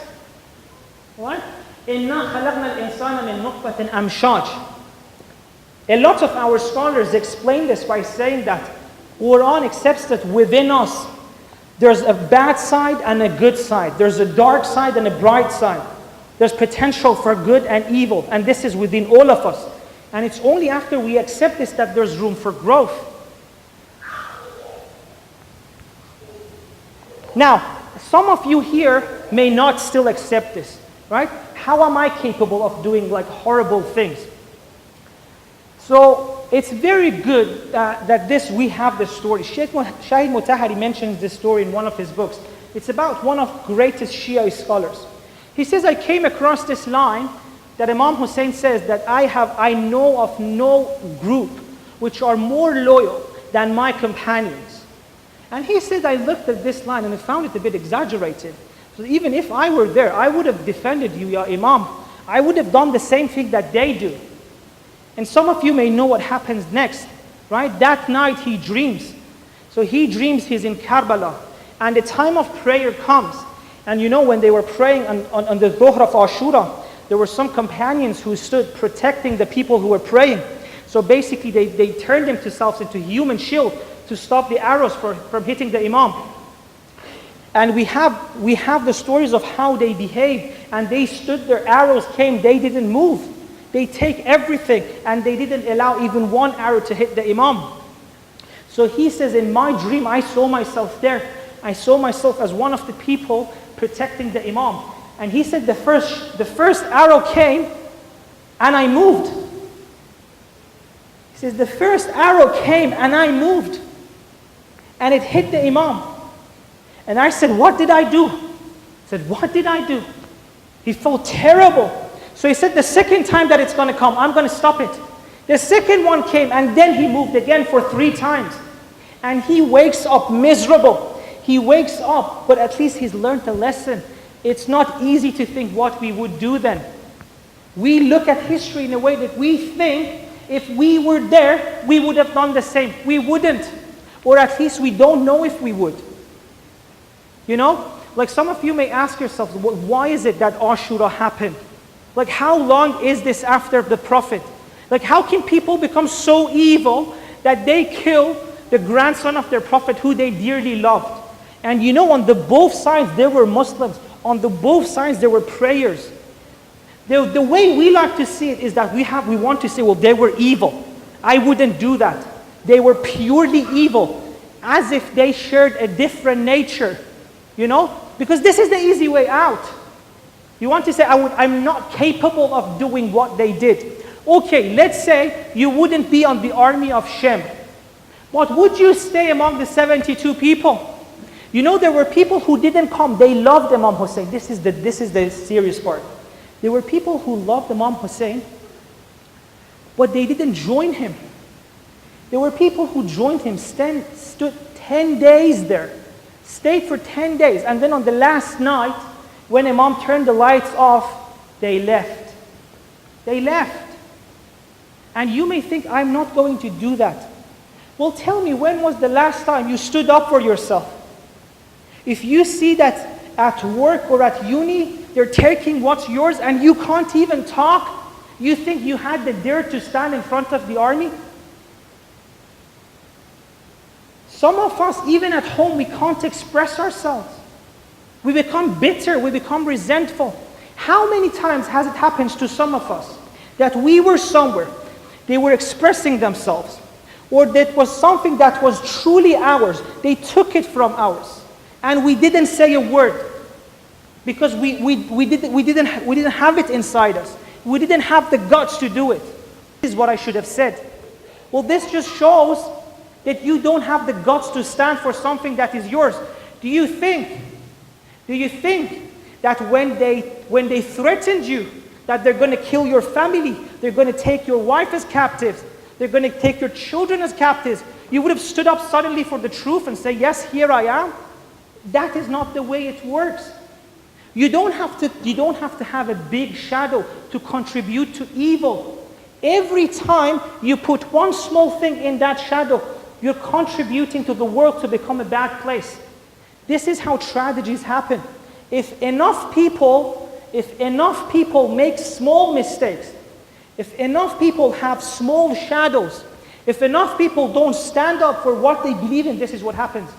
What? إِنَّا خَلَقْنَا الْإِنسَانَ مِن نُطْفَةٍ أَمْشَاجٍ. A lot of our scholars explain this by saying that Quran accepts that within us there's a bad side and a good side. There's a dark side and a bright side. There's potential for good and evil, and this is within all of us. And it's only after we accept this that there's room for growth. Now, some of you here may not still accept this, right? How am I capable of doing like horrible things? So it's very good that we have this story. Shahid Mutahari mentions this story in one of his books. It's about one of the greatest Shia scholars. He says, I came across this line that Imam Hussain says that I know of no group which are more loyal than my companions. And he said, I looked at this line and I found it a bit exaggerated. So even if I were there, I would have defended you, Ya Imam. I would have done the same thing that they do. And some of you may know what happens next, right? That night he dreams. So he dreams he's in Karbala. And the time of prayer comes. And you know, when they were praying on the Dhuhr of Ashura, there were some companions who stood protecting the people who were praying. So basically they turned themselves into a human shield to stop the arrows from hitting the Imam. And we have the stories of how they behaved. And they stood, their arrows came, they didn't move. They take everything and they didn't allow even one arrow to hit the Imam. So he says, in my dream, I saw myself there. I saw myself as one of the people protecting the Imam. And he said the first arrow came and I moved. He says the first arrow came and I moved. And it hit the Imam. And I said, what did I do? He said, what did I do? He felt terrible. So he said, the second time that it's going to come, I'm going to stop it. The second one came and then he moved again for 3 times. And he wakes up miserable. He wakes up, but at least he's learned a lesson. It's not easy to think what we would do then. We look at history in a way that we think if we were there, we would have done the same. We wouldn't. Or at least we don't know if we would. You know? Like some of you may ask yourselves, why is it that Ashura happened? Like, how long is this after the Prophet? Like, how can people become so evil that they kill the grandson of their Prophet who they dearly loved? And you know, on the both sides there were Muslims. On the both sides there were prayers. The way we like to see it is that we want to say, well, they were evil. I wouldn't do that. They were purely evil, as if they shared a different nature, you know? Because this is the easy way out. You want to say, I'm not capable of doing what they did. Okay, let's say you wouldn't be on the army of Shem. But would you stay among the 72 people? You know, there were people who didn't come. They loved Imam Hussain. This is the serious part. There were people who loved Imam Hussain, but they didn't join him. There were people who joined him, stood 10 days there, stayed for 10 days, and then on the last night, when Imam turned the lights off, they left. They left. And you may think, I'm not going to do that. Well, tell me, when was the last time you stood up for yourself? If you see that at work or at uni, they're taking what's yours and you can't even talk, you think you had the dare to stand in front of the army? Some of us, even at home, we can't express ourselves. We become bitter, we become resentful. How many times has it happened to some of us that we were somewhere, they were expressing themselves, or that was something that was truly ours, they took it from ours, and we didn't say a word because we didn't have it inside us. We didn't have the guts to do it. This is what I should have said. Well, this just shows that you don't have the guts to stand for something that is yours. Do you think that when they threatened you that they're going to kill your family, they're going to take your wife as captives, they're going to take your children as captives, you would have stood up suddenly for the truth and say, yes, here I am? That is not the way it works. You don't have to have a big shadow to contribute to evil. Every time you put one small thing in that shadow, you're contributing to the world to become a bad place. This is how tragedies happen. If enough people make small mistakes, if enough people have small shadows, if enough people don't stand up for what they believe in, this is what happens.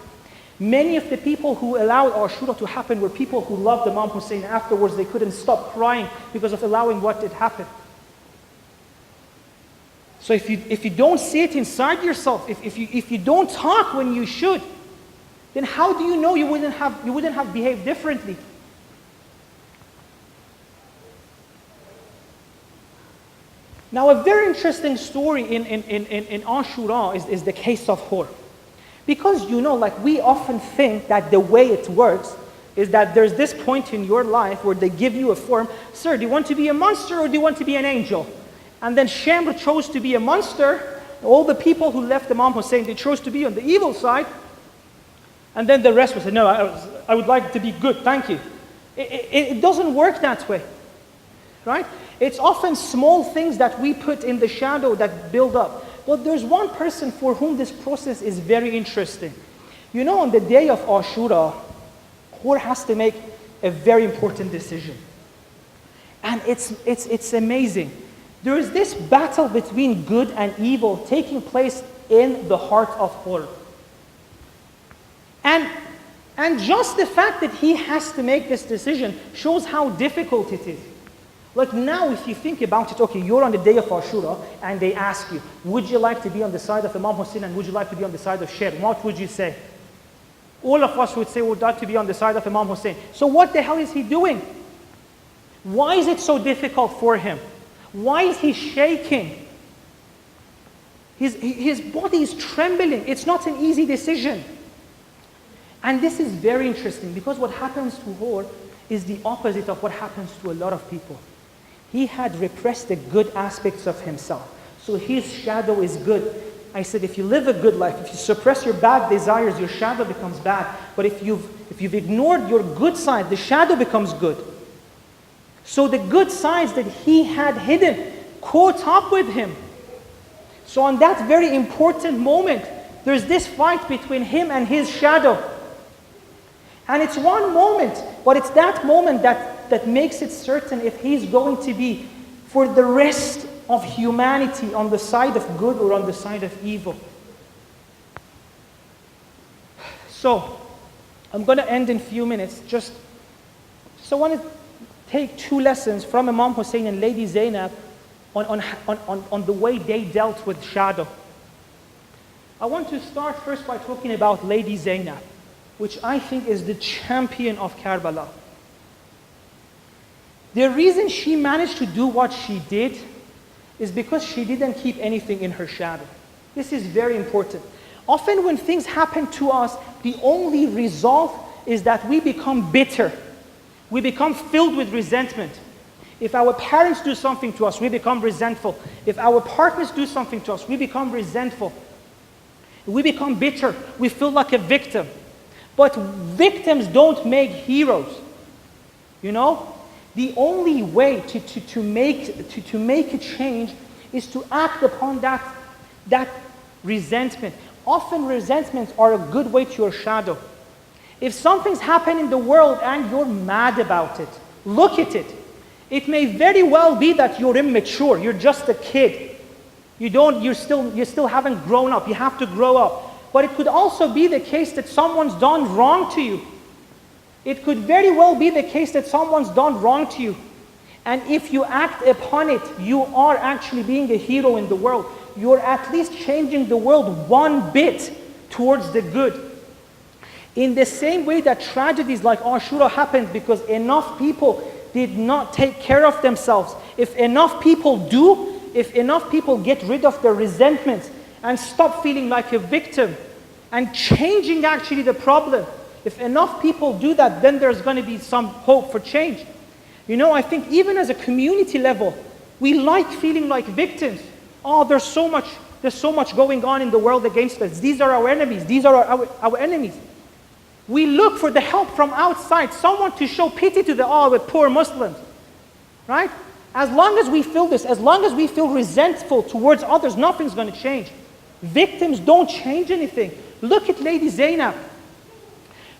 Many of the people who allowed Ashura to happen were people who loved Imam Hussain. Afterwards, they couldn't stop crying because of allowing what did happen. So if you don't see it inside yourself, if you don't talk when you should, then how do you know you wouldn't have behaved differently? Now, a very interesting story in Ashura is the case of Hur. Because like we often think that the way it works is that there's this point in your life where they give you a form. Sir, do you want to be a monster or do you want to be an angel? And then Shem chose to be a monster. All the people who left Imam Hussain, they chose to be on the evil side. And then the rest would say, no, I would like to be good, thank you. It doesn't work that way, right? It's often small things that we put in the shadow that build up. But there's one person for whom this process is very interesting. On the day of Ashura, Hur has to make a very important decision. And it's amazing. There is this battle between good and evil taking place in the heart of Hur. And just the fact that he has to make this decision shows how difficult it is. Like now, if you think about it, okay, you're on the day of Ashura, and they ask you, would you like to be on the side of Imam Hussain and would you like to be on the side of Shem? What would you say? All of us would say we'd like to be on the side of Imam Hussain. So what the hell is he doing? Why is it so difficult for him? Why is he shaking? His body is trembling. It's not an easy decision. And this is very interesting because what happens to Hur is the opposite of what happens to a lot of people. He had repressed the good aspects of himself. So his shadow is good. I said, if you live a good life, if you suppress your bad desires, your shadow becomes bad. But if you've ignored your good side, the shadow becomes good. So the good sides that he had hidden caught up with him. So on that very important moment, there's this fight between him and his shadow. And it's one moment, but it's that moment that that makes it certain if he's going to be for the rest of humanity on the side of good or on the side of evil. So, I'm going to end in a few minutes. So I want to take two lessons from Imam Hussain and Lady Zainab on the way they dealt with shadow. I want to start first by talking about Lady Zainab, which I think is the champion of Karbala. The reason she managed to do what she did is because she didn't keep anything in her shadow. This is very important. Often when things happen to us, the only result is that we become bitter. We become filled with resentment. If our parents do something to us, we become resentful. If our partners do something to us, we become resentful. We become bitter. We feel like a victim. But victims don't make heroes. You know? The only way to make a change is to act upon that resentment. Often resentments are a good way to your shadow. If something's happened in the world and you're mad about it, look at it. It may very well be that you're immature. You're just a kid. You still haven't grown up. You have to grow up. But it could also be the case that someone's done wrong to you. It could very well be the case that someone's done wrong to you. And if you act upon it, you are actually being a hero in the world. You're at least changing the world one bit towards the good. In the same way that tragedies like Ashura happened because enough people did not take care of themselves. If enough people do, if enough people get rid of their resentments and stop feeling like a victim and changing actually the problem, if enough people do that, then there's going to be some hope for change. You know, I think even as a community level, we like feeling like victims. Oh, there's so much going on in the world against us. These are our enemies. These are our enemies. We look for the help from outside, someone to show pity to the poor Muslims. Right? As long as we feel this, as long as we feel resentful towards others, nothing's going to change. Victims don't change anything. Look at Lady Zainab.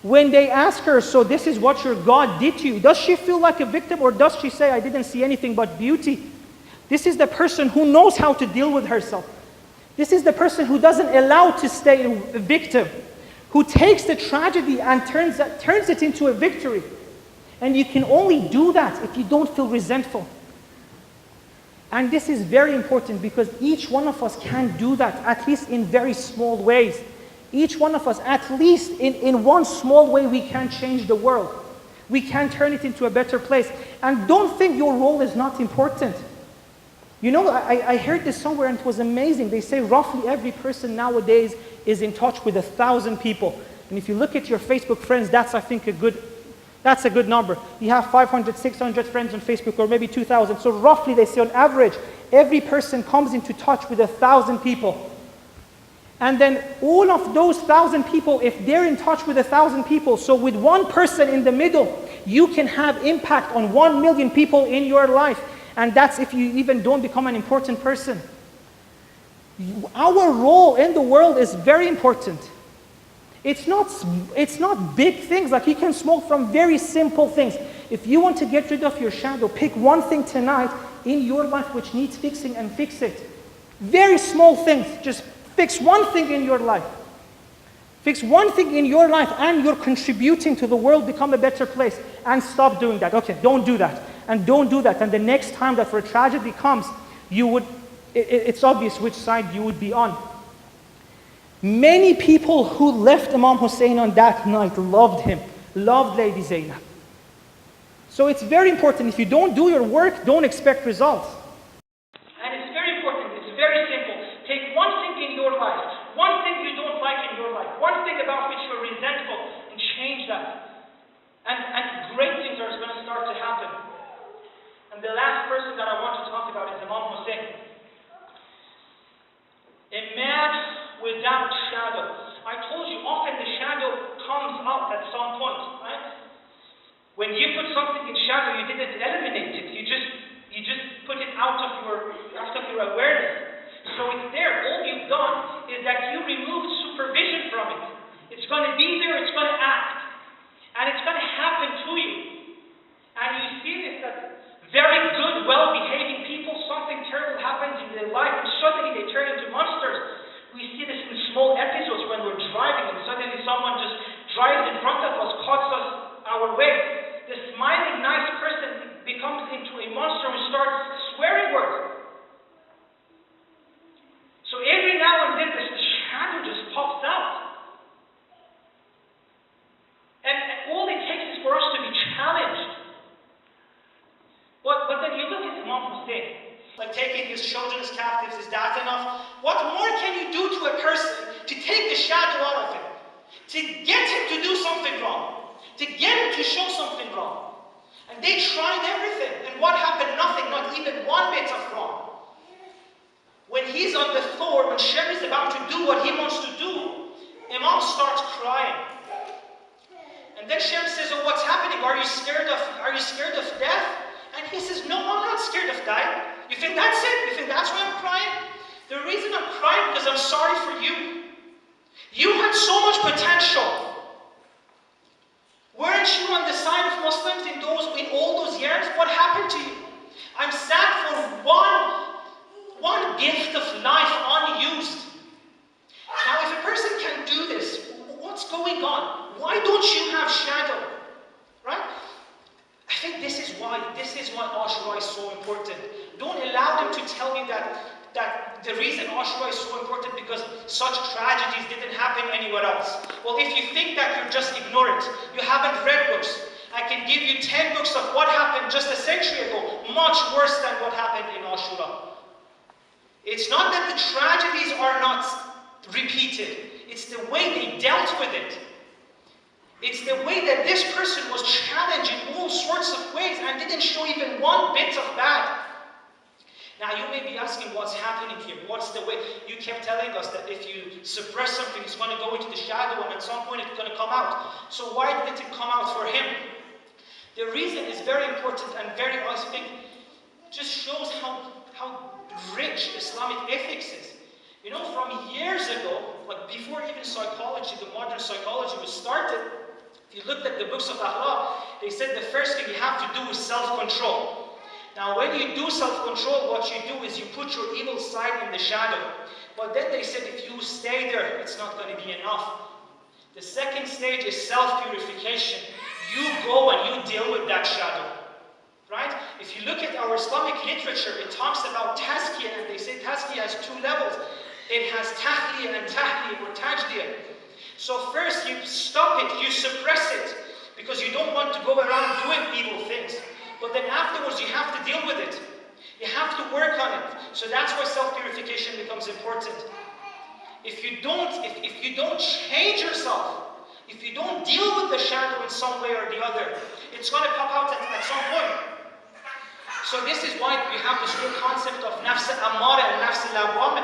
When they ask her, so this is what your God did to you, does she feel like a victim or does she say, I didn't see anything but beauty? This is the person who knows how to deal with herself. This is the person who doesn't allow to stay a victim, who takes the tragedy and turns it into a victory. And you can only do that if you don't feel resentful. And this is very important because each one of us can do that, at least in very small ways. Each one of us, at least in one small way, we can change the world. We can turn it into a better place. And don't think your role is not important. You know, I heard this somewhere and it was amazing. They say roughly every person nowadays is in touch with 1,000 people. And if you look at your Facebook friends, that's, I think, a good number. You have 500, 600 friends on Facebook, or maybe 2,000. So roughly, they say on average, every person comes into touch with 1,000 people. And then all of those 1,000 people, if they're in touch with 1,000 people, so with one person in the middle, you can have impact on 1 million people in your life. And that's if you even don't become an important person. Our role in the world is very important. It's not big things, like you can smoke from very simple things. If you want to get rid of your shadow, pick one thing tonight in your life which needs fixing and fix it. Very small things, just fix one thing in your life. Fix one thing in your life and you're contributing to the world become a better place. And stop doing that. Okay, don't do that. And don't do that. And the next time that a tragedy comes, it's obvious which side you would be on. Many people who left Imam Hussain on that night loved him, loved Lady Zainab. So it's very important. If you don't do your work, don't expect results. And it's very important. It's very simple. Take one thing in your life, one thing you don't like in your life, one thing about which you're resentful, and change that. And great things are going to start to happen. And the last person that I want to talk about is Imam Hussain. A man without shadow. I told you often the shadow comes out at some point, right? When you put something in shadow, you didn't eliminate it. You just put it out of your awareness. So it's there. All you've done is that you removed supervision from it. It's going to be there. It's going to act, and it's going to happen to you. And you see front of us cuts us our way. The smiling, nice person becomes into a monster who starts swearing words. So every now and then this shadow just pops out. And all it takes is for us to be challenged. But then you look at Imam Hussain, like taking his children as captives, is that enough? What more can you do to a person to take the shadow out of him? To get him to do something wrong? To get him to show something wrong? And they tried everything. And what happened? Nothing, not even one bit of wrong. When he's on the floor, when Shem is about to do what he wants to do, Imam starts crying. And then Shem says, oh, what's happening? Are you scared of death? And he says, no, I'm not scared of dying. You think that's it? You think that's why I'm crying? The reason I'm crying because I'm sorry for you. You had so much potential. Weren't you on the side of Muslims in all those years? What happened to you? I'm sad for one gift of life unused. Now, if a person can do this, what's going on? Why don't you have shadow? Right? I think this is why Ashura is so important. Don't allow them to tell you that the reason Ashura is so important because such tragedies didn't happen anywhere else. Well, if you think that, you're just ignorant. You haven't read books. I can give you 10 books of what happened just a century ago, much worse than what happened in Ashura. It's not that the tragedies are not repeated. It's the way they dealt with it. It's the way that this person was challenged in all sorts of ways and didn't show even one bit of bad. Now you may be asking what's happening here. What's the way? You kept telling us that if you suppress something, it's going to go into the shadow and at some point it's going to come out. So why didn't it come out for him? The reason is very important and very, I think, just shows how rich Islamic ethics is. You know, from years ago, like before even psychology, the modern psychology was started, if you looked at the books of Akhlaq, they said the first thing you have to do is self-control. Now, when you do self-control, what you do is you put your evil side in the shadow. But then they said if you stay there, it's not going to be enough. The second stage is self-purification. You go and you deal with that shadow. Right? If you look at our Islamic literature, it talks about tazkiyah, and they say tazkiyah has two levels. It has tahliyah and tahliyah or tajdiyah. So first you stop it, you suppress it, because you don't want to go around doing evil things. But then afterwards you have to deal with it. You have to work on it. So that's why self-purification becomes important. If you don't change yourself, if you don't deal with the shadow in some way or the other, it's going to pop out at some point. So this is why we have this whole concept of nafs al-ammara and nafs al-lawwama.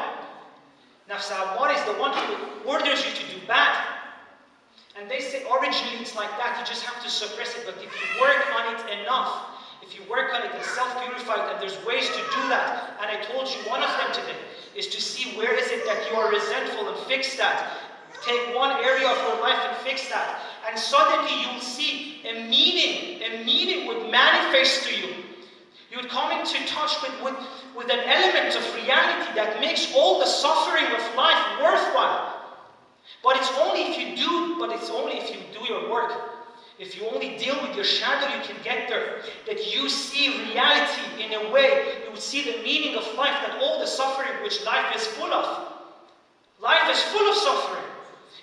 Nafs al-ammara is the one who orders you to do bad. And they say originally it's like that, you just have to suppress it. But if you work on it enough, if you work on it and self-purify it, and there's ways to do that, and I told you one of them today, is to see where is it that you are resentful and fix that. Take one area of your life and fix that. And suddenly you'll see a meaning would manifest to you. You would come into touch with an element of reality that makes all the suffering of life worthwhile. But it's only if you do your work. If you only deal with your shadow, you can get there. That you see reality in a way, you would see the meaning of life, that all the suffering which life is full of. Life is full of suffering.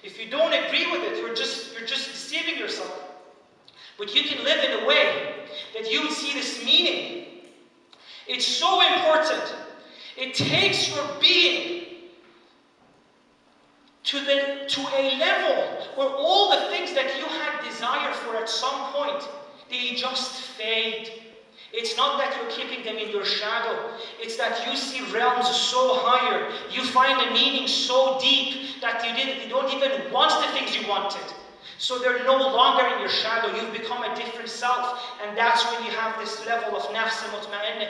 If you don't agree with it, you're just deceiving yourself. But you can live in a way that you would see this meaning. It's so important. It takes your being to a level where all the things that you had desire for at some point, they just fade. It's not that you're keeping them in your shadow. It's that you see realms so higher. You find a meaning so deep that you don't even want the things you wanted. So they're no longer in your shadow. You've become a different self. And that's when you have this level of nafs mutma'inna,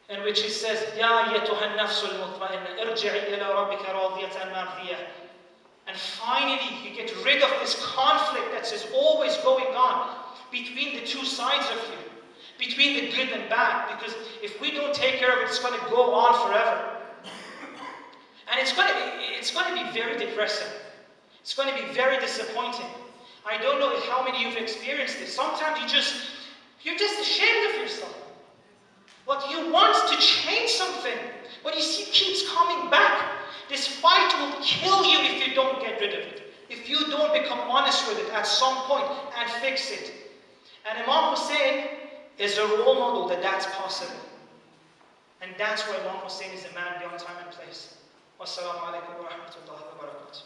in which it says, Ya ayyatuha an-nafs al-mutma'inna, irji'i ila rabbika radiyatan mardiyah. And finally, you get rid of this conflict that's always going on between the two sides of you, between the good and bad. Because if we don't take care of it, it's going to go on forever. And it's going to be very depressing. It's going to be very disappointing. I don't know how many of you've experienced this. Sometimes you're just ashamed of yourself. But you want to change something, but you see it keeps coming back. This fight will kill you if you don't get rid of it. If you don't become honest with it at some point and fix it. And Imam Hussain is a role model that that's possible. And that's why Imam Hussain is a man beyond time and place. Wassalamu alaikum wa rahmatullahi wa barakatuh.